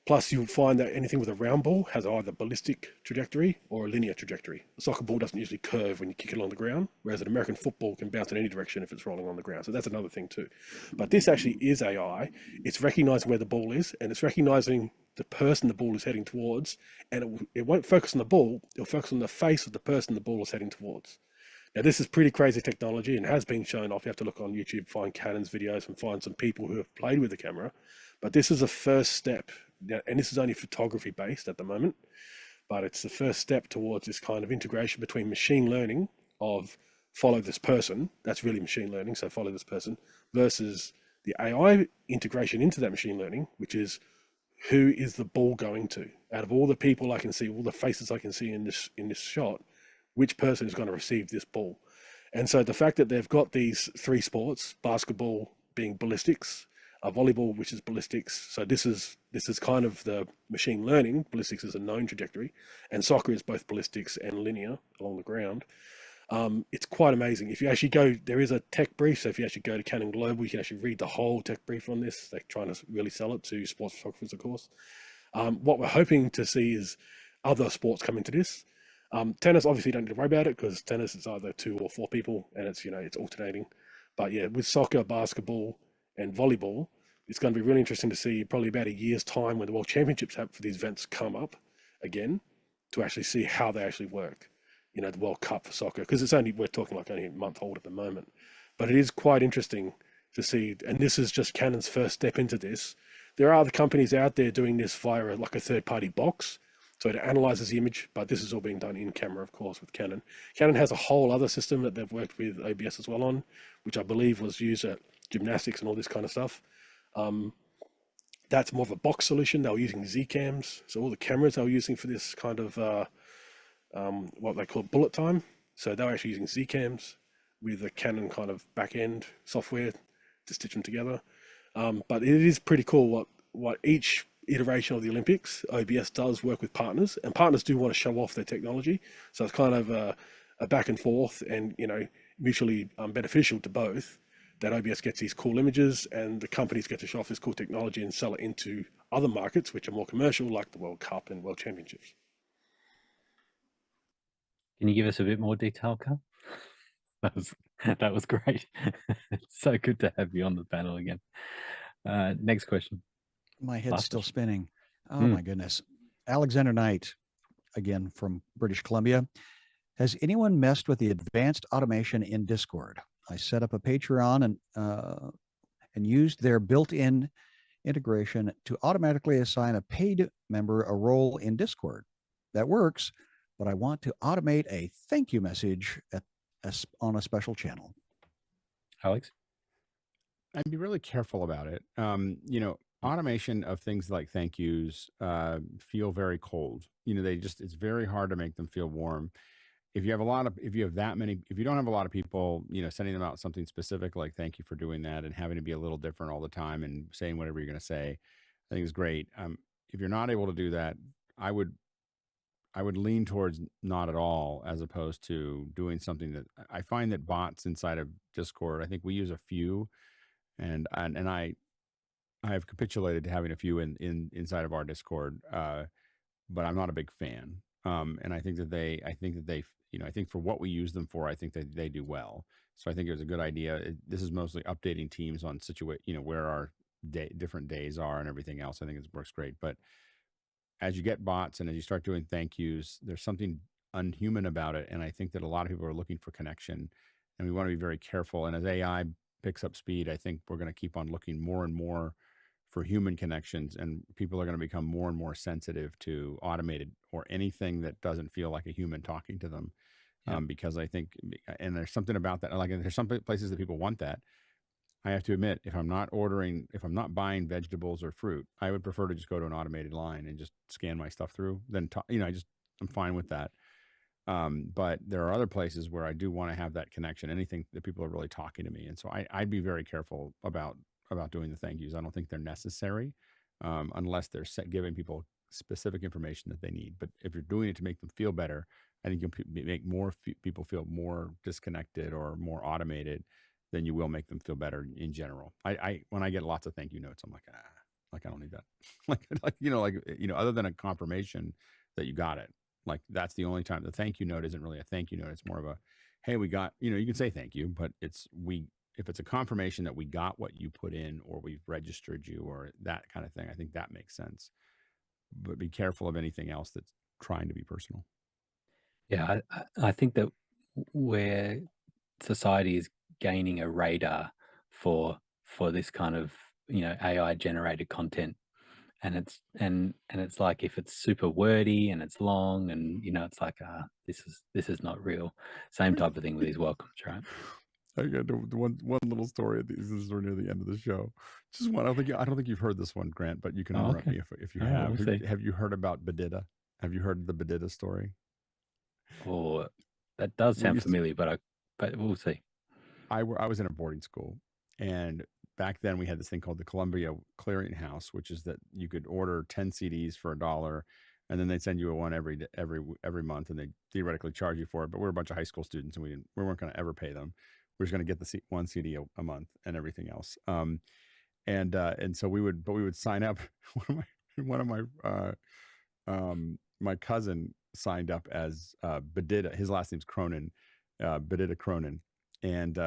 Plus, you'll find that anything with a round ball has either ballistic trajectory or a linear trajectory. A soccer ball doesn't usually curve when you kick it on the ground, whereas an American football can bounce in any direction if it's rolling on the ground. So that's another thing too. But this actually is AI. It's recognizing where the ball is, and it's recognizing the person the ball is heading towards, and it won't focus on the ball, it'll focus on the face of the person the ball is heading towards. Now, this is pretty crazy technology and has been shown off. You have to look on YouTube, find Canon's videos, and find some people who have played with the camera. But this is a first step, and this is only photography based at the moment, but it's the first step towards this kind of integration between machine learning of follow this person. That's really machine learning. So follow this person versus the AI integration into that machine learning, which is who is the ball going to? Out of all the people I can see, all the faces I can see in this shot, which person is going to receive this ball? And so the fact that they've got these three sports, basketball being ballistics, volleyball, which is ballistics. So this is kind of the machine learning. Ballistics is a known trajectory, and soccer is both ballistics and linear along the ground. It's quite amazing. If you actually go, there is a tech brief. So if you actually go to Canon Global, you can actually read the whole tech brief on this. They're trying to really sell it to sports photographers, of course. What we're hoping to see is other sports come into this. Tennis, obviously, don't need to worry about it because tennis is either 2 or 4 people, and it's it's alternating. But yeah, with soccer, basketball, and volleyball, it's going to be really interesting to see probably about a year's time when the World Championships have for these events come up again to actually see how they actually work. The World Cup for soccer, because we're talking like only a month old at the moment. But it is quite interesting to see, and this is just Canon's first step into this. There are other companies out there doing this via like a third-party box. So it analyzes the image, but this is all being done in camera, of course, with Canon. Canon has a whole other system that they've worked with OBS as well on, which I believe was used at gymnastics and all this kind of stuff. That's more of a box solution. They were using Z-cams. So all the cameras they were using for this kind of what they call bullet time. So they were actually using Z-cams with a Canon kind of back-end software to stitch them together. But it is pretty cool what each iteration of the Olympics, OBS does work with partners, and partners do want to show off their technology. So it's kind of a back and forth and, mutually beneficial to both, that OBS gets these cool images and the companies get to show off this cool technology and sell it into other markets, which are more commercial, like the World Cup and World Championships. Can you give us a bit more detail, Karl? That was great. It's so good to have you on the panel again. Next question. My head's Last still question. spinning. Oh my goodness. Alexander Knight, again from British Columbia. Has anyone messed with the advanced automation in Discord? I set up a Patreon and used their built-in integration to automatically assign a paid member a role in Discord. That works, but I want to automate a thank you message on a special channel. Alex? I'd be really careful about it. Automation of things like thank yous feel very cold. It's very hard to make them feel warm. If you don't have a lot of people, sending them out something specific like thank you for doing that and having to be a little different all the time and saying whatever you're going to say, I think is great. If you're not able to do that, I would lean towards not at all, as opposed to doing something that I find that bots inside of Discord, I think we use a few, and I have capitulated to having a few inside of our Discord, but I'm not a big fan. And I think for what we use them for, I think that they do well. So I think it was a good idea. This is mostly updating teams on where our different days are and everything else. I think it works great. But as you get bots and as you start doing thank yous, there's something unhuman about it. And I think that a lot of people are looking for connection, and we want to be very careful. And as AI picks up speed, I think we're going to keep on looking more and more for human connections, and people are going to become more and more sensitive to automated or anything that doesn't feel like a human talking to them. Because I think, and there's something about that, like there's some places that people want that. I have to admit, if I'm not buying vegetables or fruit, I would prefer to just go to an automated line and just scan my stuff through. Then, I'm fine with that. But there are other places where I do want to have that connection, anything that people are really talking to me. And so I'd be very careful about doing the thank yous. I don't think they're necessary unless they're giving people specific information that they need. But if you're doing it to make them feel better, I think you'll make more people feel more disconnected or more automated, then you will make them feel better in general. When I get lots of thank you notes, I'm like I don't need that. Other than a confirmation that you got it, like that's the only time. The thank you note isn't really a thank you note. It's more of a, hey, we got, you can say thank you, but if it's a confirmation that we got what you put in or we've registered you or that kind of thing, I think that makes sense. But be careful of anything else that's trying to be personal. Yeah, I think that where society is gaining a radar for this kind of AI generated content and it's like if it's super wordy and it's long and it's like this is not real. Same type of thing with these welcomes, right? I got one little story. This is near the end of the show. Just one. I don't think you've heard this one, Grant, but you can interrupt me if you All right, have. we'll see. Have you heard about Bedida? Have you heard the Bedida story? Oh, that does sound familiar, but we'll see. I was in a boarding school, and back then we had this thing called the Columbia Clearinghouse, which is that you could order 10 CDs for $1, and then they'd send you a one every month, and they theoretically charge you for it. But we're a bunch of high school students, and we weren't going to ever pay them. We were just going to get the one CD a month and everything else. And so we would sign up. One of my cousin signed up as Bedida. His last name's Cronin, Bedida Cronin. And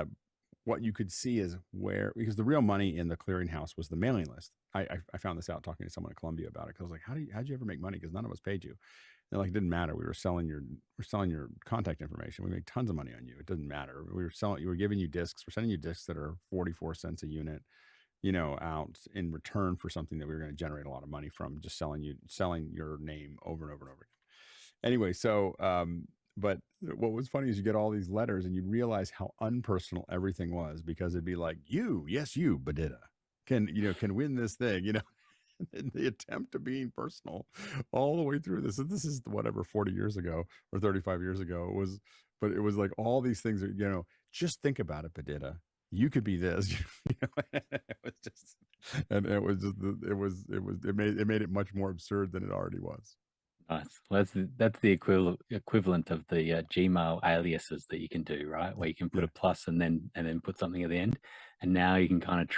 what you could see is because the real money in the clearinghouse was the mailing list. I found this out talking to someone at Columbia about it, because I was like, how'd you ever make money? Because none of us paid you. They're like, it didn't matter. We're selling your contact information. We made tons of money on you. It didn't matter. We were giving you discs. We're sending you discs that are 44 cents a unit, out in return for something that we were going to generate a lot of money from, just selling your name over and over and over again. Anyway, so but what was funny is you get all these letters and you realize how unpersonal everything was, because it'd be like, you Bedida can win this thing, and the attempt to being personal all the way through this. And this is whatever 40 years ago or 35 years ago it was, but it was like all these things that, just think about it, Bedida. You could be this, it was just, and it made it much more absurd than it already was. Nice. Well, that's the equivalent of the Gmail aliases that you can do, right? Where you can put a plus and then put something at the end, and now you can kind of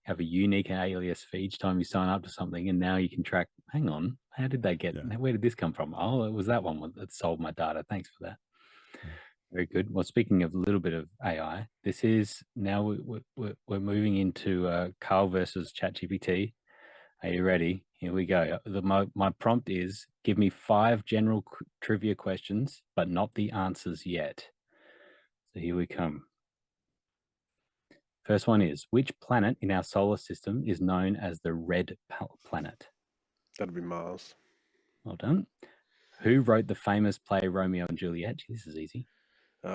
have a unique alias for each time you sign up to something, and now you can track. Hang on, how did they get? Where did this come from? Oh, it was that one that sold my data. Thanks for that. Very good. Well, speaking of a little bit of AI, this is now we're moving into Karl versus ChatGPT. Are you ready? Here we go. My prompt is, give me 5 general trivia questions, but not the answers yet. So here we come. First one is, which planet in our solar system is known as the red planet? That'd be Mars. Well done. Who wrote the famous play Romeo and Juliet? This is easy.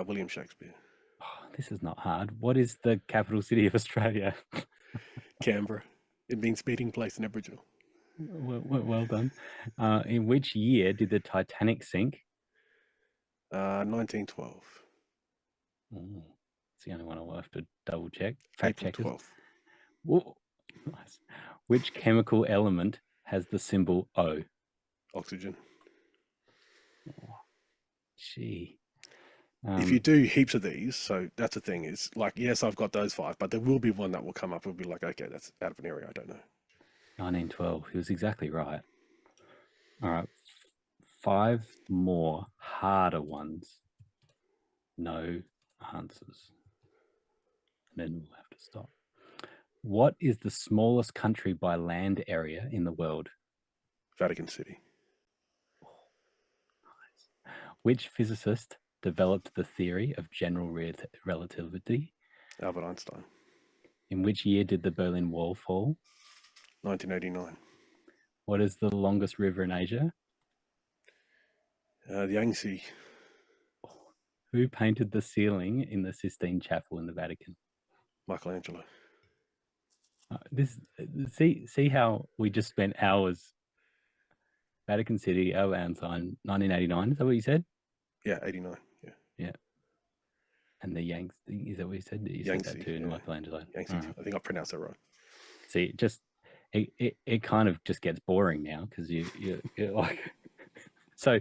William Shakespeare. Oh, this is not hard. What is the capital city of Australia? Canberra. It means meeting place in Aboriginal. Well done. In which year did the Titanic sink? 1912. Ooh, it's the only one I'll have to double check. Fact checkers. 12th. Whoa, nice. Which chemical element has the symbol O? Oxygen. Oh, gee. If you do heaps of these, so that's the thing, is like, yes, I've got those 5, but there will be one that will come up and be like, okay, that's out of an area I don't know. 1912. He was exactly right. All right. 5 more harder ones. No answers. And then we'll have to stop. What is the smallest country by land area in the world? Vatican City. Oh, nice. Which physicist developed the theory of general relativity? Albert Einstein. In which year did the Berlin Wall fall? 1989. What is the longest river in Asia? The Yangtze. Who painted the ceiling in the Sistine Chapel in the Vatican? Michelangelo. See how we just spent hours. Vatican City, Albert Einstein, 1989. Is that what you said? Yeah, 89. Yeah. And the Yangtze, is that what you said? You Yangtze, said that too, yeah. Michelangelo. Yangtze. I think I pronounced that right. See, it kind of just gets boring now, because you're like. So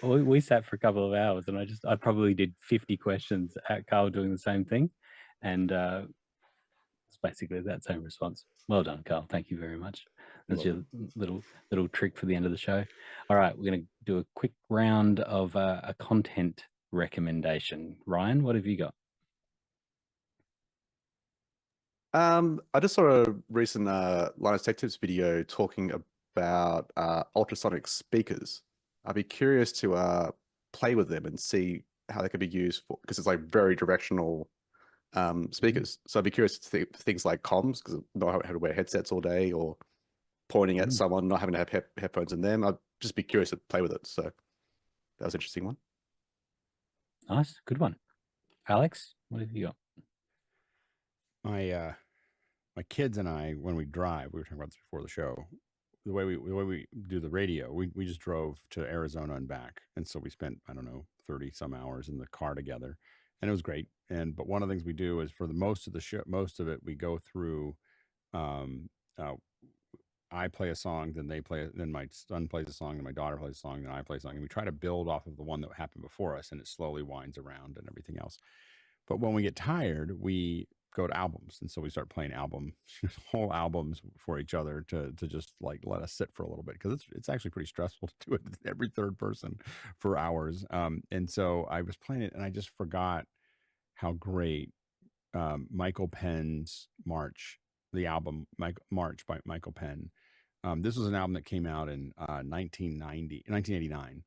we sat for a couple of hours, and I probably did 50 questions at Karl doing the same thing, and it's basically that same response. Well done, Karl. Thank you very much. That's your little trick for the end of the show. All right, we're going to do a quick round of a content recommendation. Ryan, what have you got? I just saw a recent Linus Tech Tips video talking about ultrasonic speakers. I'd be curious to play with them and see how they could be used for, because it's like very directional speakers. So I'd be curious to see things like comms, because I don't know how to wear headsets all day, or pointing at someone, not having to have headphones in them. I'd just be curious to play with it. So that was an interesting one. Nice, good one. Alex, what have you got? My kids and I, when we drive, we were talking about this before the show. The way we do the radio, we just drove to Arizona and back, and so we spent, I don't know, 30 some hours in the car together, and it was great. But one of the things we do is, for the most of the show, most of it, we go through. Um, I play a song, then then my son plays a song, then my daughter plays a song, then I play a song, and we try to build off of the one that happened before us, and it slowly winds around and everything else. But when we get tired, we go to albums, and so we start playing whole albums for each other to just like let us sit for a little bit, because it's actually pretty stressful to do it every third person for hours. And so I was playing it, and I just forgot how great Michael Penn's March, the album March by Michael Penn. This was an album that came out in 1989.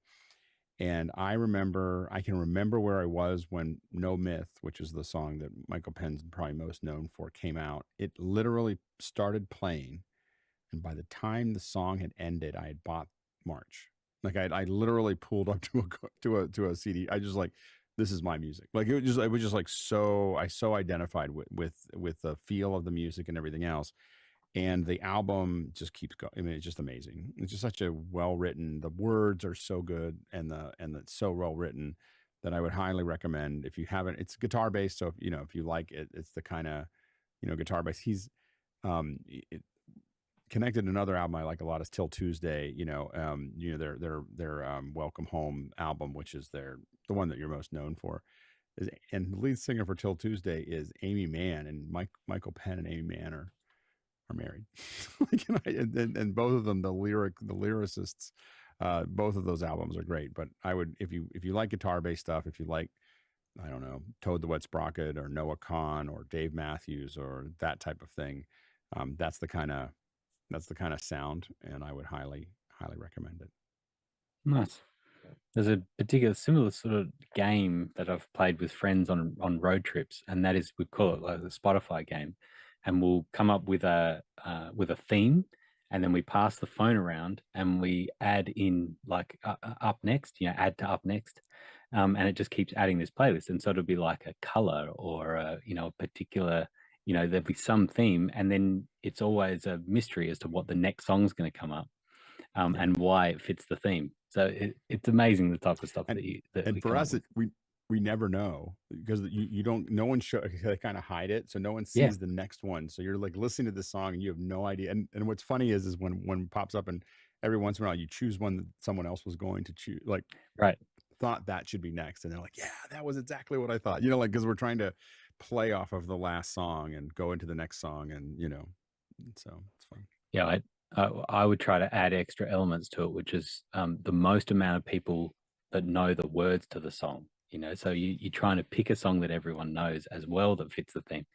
And I can remember where I was when No Myth, which is the song that Michael Penn's probably most known for, came out. It literally started playing, and by the time the song had ended, I had bought March. Like I literally pulled up to a CD. I just like, this is my music. Like it was just like I so identified with the feel of the music and everything else. And the album just keeps going. I mean, it's just amazing. It's just such a well-written, the words are so good, and it's so well written that I would highly recommend. If you haven't, it's guitar based. So if you like it, it's the kind of, guitar based. He's connected to another album I like a lot is Till Tuesday, their Welcome Home album, which is the one that you're most known for. And the lead singer for Till Tuesday is Amy Mann, and Michael Penn and Amy Mann are married. and both of them, the lyricists, both of those albums are great. But I would, if you like guitar based stuff, if you like, I don't know, Toad the Wet Sprocket or Noah Kahan or Dave Matthews or that type of thing, that's the kind of sound, and I would highly recommend it. Nice. There's a particular similar sort of game that I've played with friends on road trips, and that is, we call it like the Spotify game, and we'll come up with a theme, and then we pass the phone around and we add in like up next, add to up next, and it just keeps adding this playlist, and so it'll be like a color or a particular, there'll be some theme, and then it's always a mystery as to what the next song's going to come up. And why it fits the theme. So it's amazing the type of stuff and for us, we never know, because you don't, no one they kind of hide it, so no one sees the next one. So you're like listening to the song and you have no idea. And what's funny is when it pops up, and every once in a while you choose one that someone else was going to choose, like thought that should be next, and they're like, yeah, that was exactly what I thought. Because we're trying to play off of the last song and go into the next song, and so it's fun. Yeah, I would try to add extra elements to it, which is the most amount of people that know the words to the song. So you're trying to pick a song that everyone knows as well that fits the theme.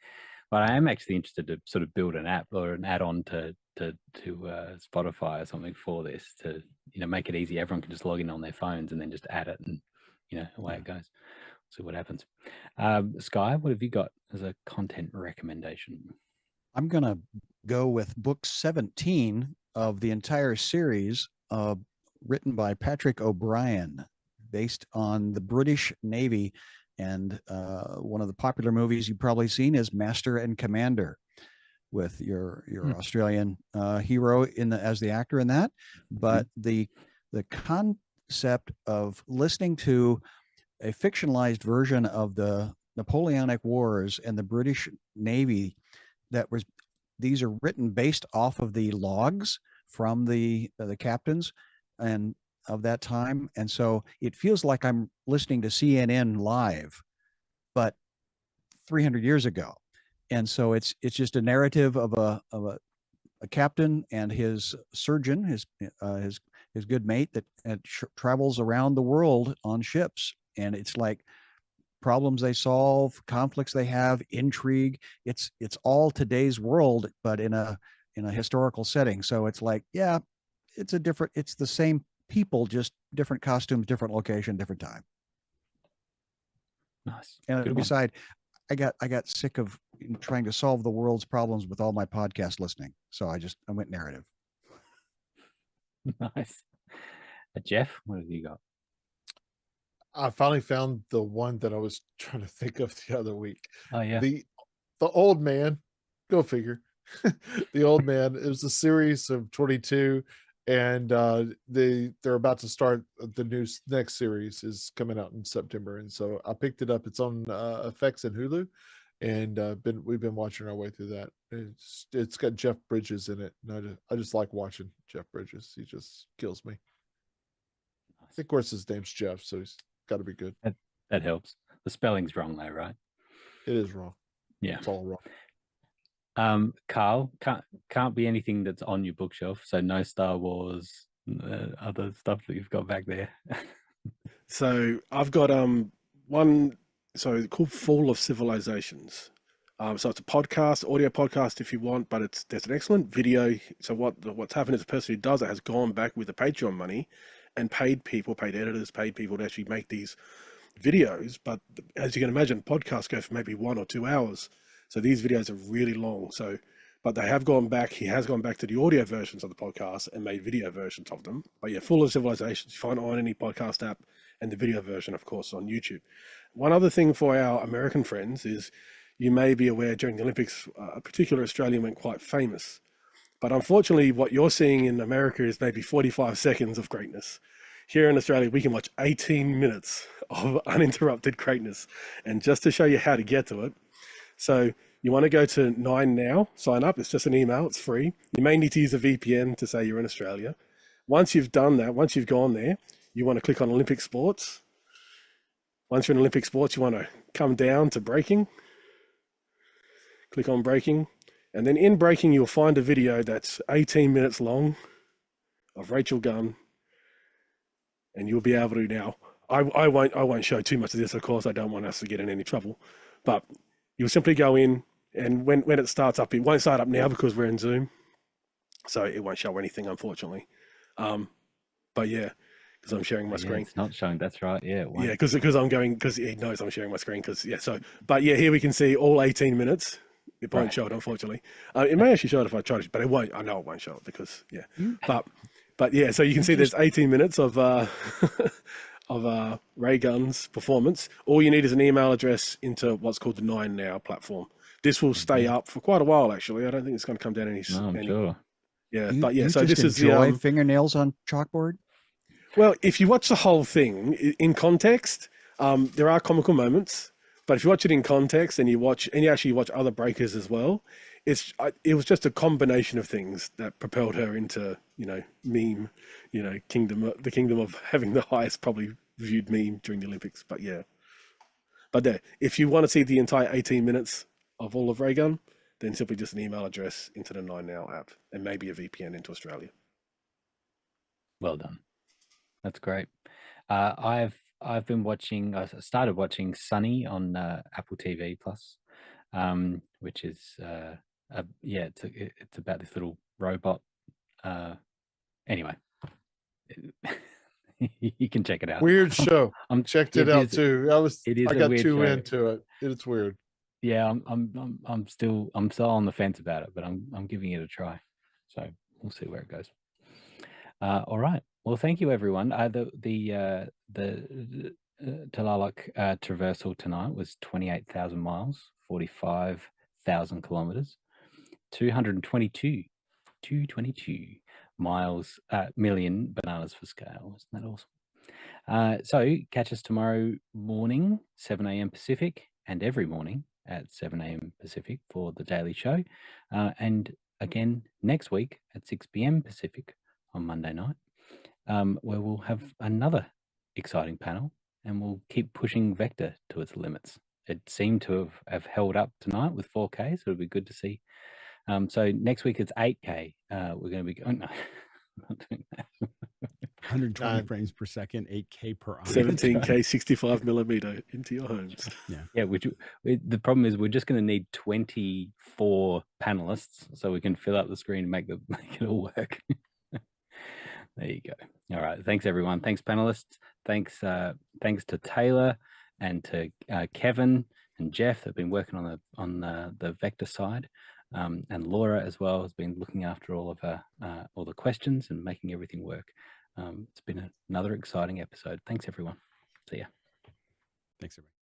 But I am actually interested to sort of build an app or an add-on to Spotify or something for this, to make it easy. Everyone can just log in on their phones and then just add it, and away it goes. See what happens. Schy, what have you got as a content recommendation? I'm going to go with book 17 of the entire series, written by Patrick O'Brien, based on the British Navy. And one of the popular movies you've probably seen is Master and Commander, with your Australian hero as the actor in that. But the concept of listening to a fictionalized version of the Napoleonic Wars and the British Navy, these are written based off of the logs from the captains and of that time, and so it feels like I'm listening to CNN live, but 300 years ago. And so it's just a narrative of a captain and his surgeon, his good mate that travels around the world on ships, and it's like problems they solve, conflicts they have, intrigue. It's all today's world, but in a historical setting. So it's like, it's the same people, just different costumes, different location, different time. Nice. And beside, I got sick of trying to solve the world's problems with all my podcast listening, so I went narrative. Nice. Jeff, what have you got? I finally found the one that I was trying to think of the other week. Oh yeah. The Old Man, go figure. The Old Man, it was a series of 22, and they're about to start the next series is coming out in September, and so I picked it up. It's on FX and Hulu, and we've been watching our way through that. It's got Jeff Bridges in it, and I just like watching Jeff Bridges. He just kills me. I think, of course, his name's Jeff, so he's got to be good. That helps. The spelling's wrong though, right? It is wrong. Yeah. It's all wrong. Karl, can't be anything that's on your bookshelf. So no Star Wars, other stuff that you've got back there. So I've got one. So called Fall of Civilizations. So it's a podcast, audio podcast if you want, but there's an excellent video. So what's happened is the person who does it has gone back with the Patreon money and paid editors, paid people to actually make these videos. But as you can imagine, podcasts go for maybe 1 or 2 hours. So these videos are really long. But they have gone back. He has gone back to the audio versions of the podcast and made video versions of them. But yeah, Full of Civilizations. You find it on any podcast app, and the video version, of course, on YouTube. One other thing for our American friends is you may be aware during the Olympics, a particular Australian went quite famous. But unfortunately, what you're seeing in America is maybe 45 seconds of greatness. Here in Australia, we can watch 18 minutes of uninterrupted greatness. And just to show you how to get to it, so you want to go to 9 Now, sign up. It's just an email. It's free. You may need to use a VPN to say you're in Australia. Once you've done that, once you've gone there, you want to click on Olympic Sports. Once you're in Olympic Sports, you want to come down to Breaking. Click on Breaking. And then in Breaking, you'll find a video that's 18 minutes long of Rachel Gunn. And you'll be able to now. I won't show too much of this, of course. I don't want us to get in any trouble. But you'll simply go in, and when it starts up, it won't start up now because we're in Zoom. So it won't show anything, unfortunately. But yeah, because I'm sharing my screen. It's not showing. That's right. Yeah. Yeah, because he knows I'm sharing my screen. But yeah, here we can see all 18 minutes. It won't show it, unfortunately. It may actually show it if I try to, but it won't. I know it won't show it because But yeah, so you can see there's 18 minutes of Ray Gunn's performance. All you need is an email address into what's called the 9 Now platform. This will stay up for quite a while, actually. I don't think it's going to come down any. Sure. Yeah, but yeah, so this is the fingernails on chalkboard. Well, if you watch the whole thing in context, there are comical moments. But if you watch it in context and you actually watch other breakers as well, it was just a combination of things that propelled her into meme, the kingdom of having the highest probably viewed meme during the Olympics. But yeah, but if you want to see the entire 18 minutes of all of Ray Gunn, then simply just an email address into the 9 Now app and maybe a VPN into Australia. Well done. That's great. I've been watching. I started watching Sunny on Apple TV Plus, which is it's about this little robot. Anyway, you can check it out. Weird show. Checked it out too. I got too into it. It's weird. Yeah, I'm still on the fence about it, but I'm giving it a try. So we'll see where it goes. All right. Well, thank you, everyone. The Talalak traversal tonight was 28,000 miles, 45,000 kilometers, 222 miles, million bananas for scale. Isn't that awesome? So catch us tomorrow morning, 7 a.m. Pacific, and every morning at 7 a.m. Pacific for the daily show. And again, next week at 6 p.m. Pacific on Monday night, where we'll have another exciting panel, and we'll keep pushing Vector to its limits. It seemed to have held up tonight with 4K, so it'll be good to see. So next week it's 8K. We're going to be going. No, not doing that. 120 frames per second, 8K per hour. 17K 65 millimeter into your homes. Yeah. The problem is we're just going to need 24 panelists so we can fill up the screen and make it all work. There you go. All right. Thanks, everyone. Thanks, panelists. Thanks to Taylor and to Kevin and Jeff that have been working on the Vector side. And Laura as well has been looking after all of all the questions and making everything work. It's been another exciting episode. Thanks, everyone. See ya. Thanks, everybody.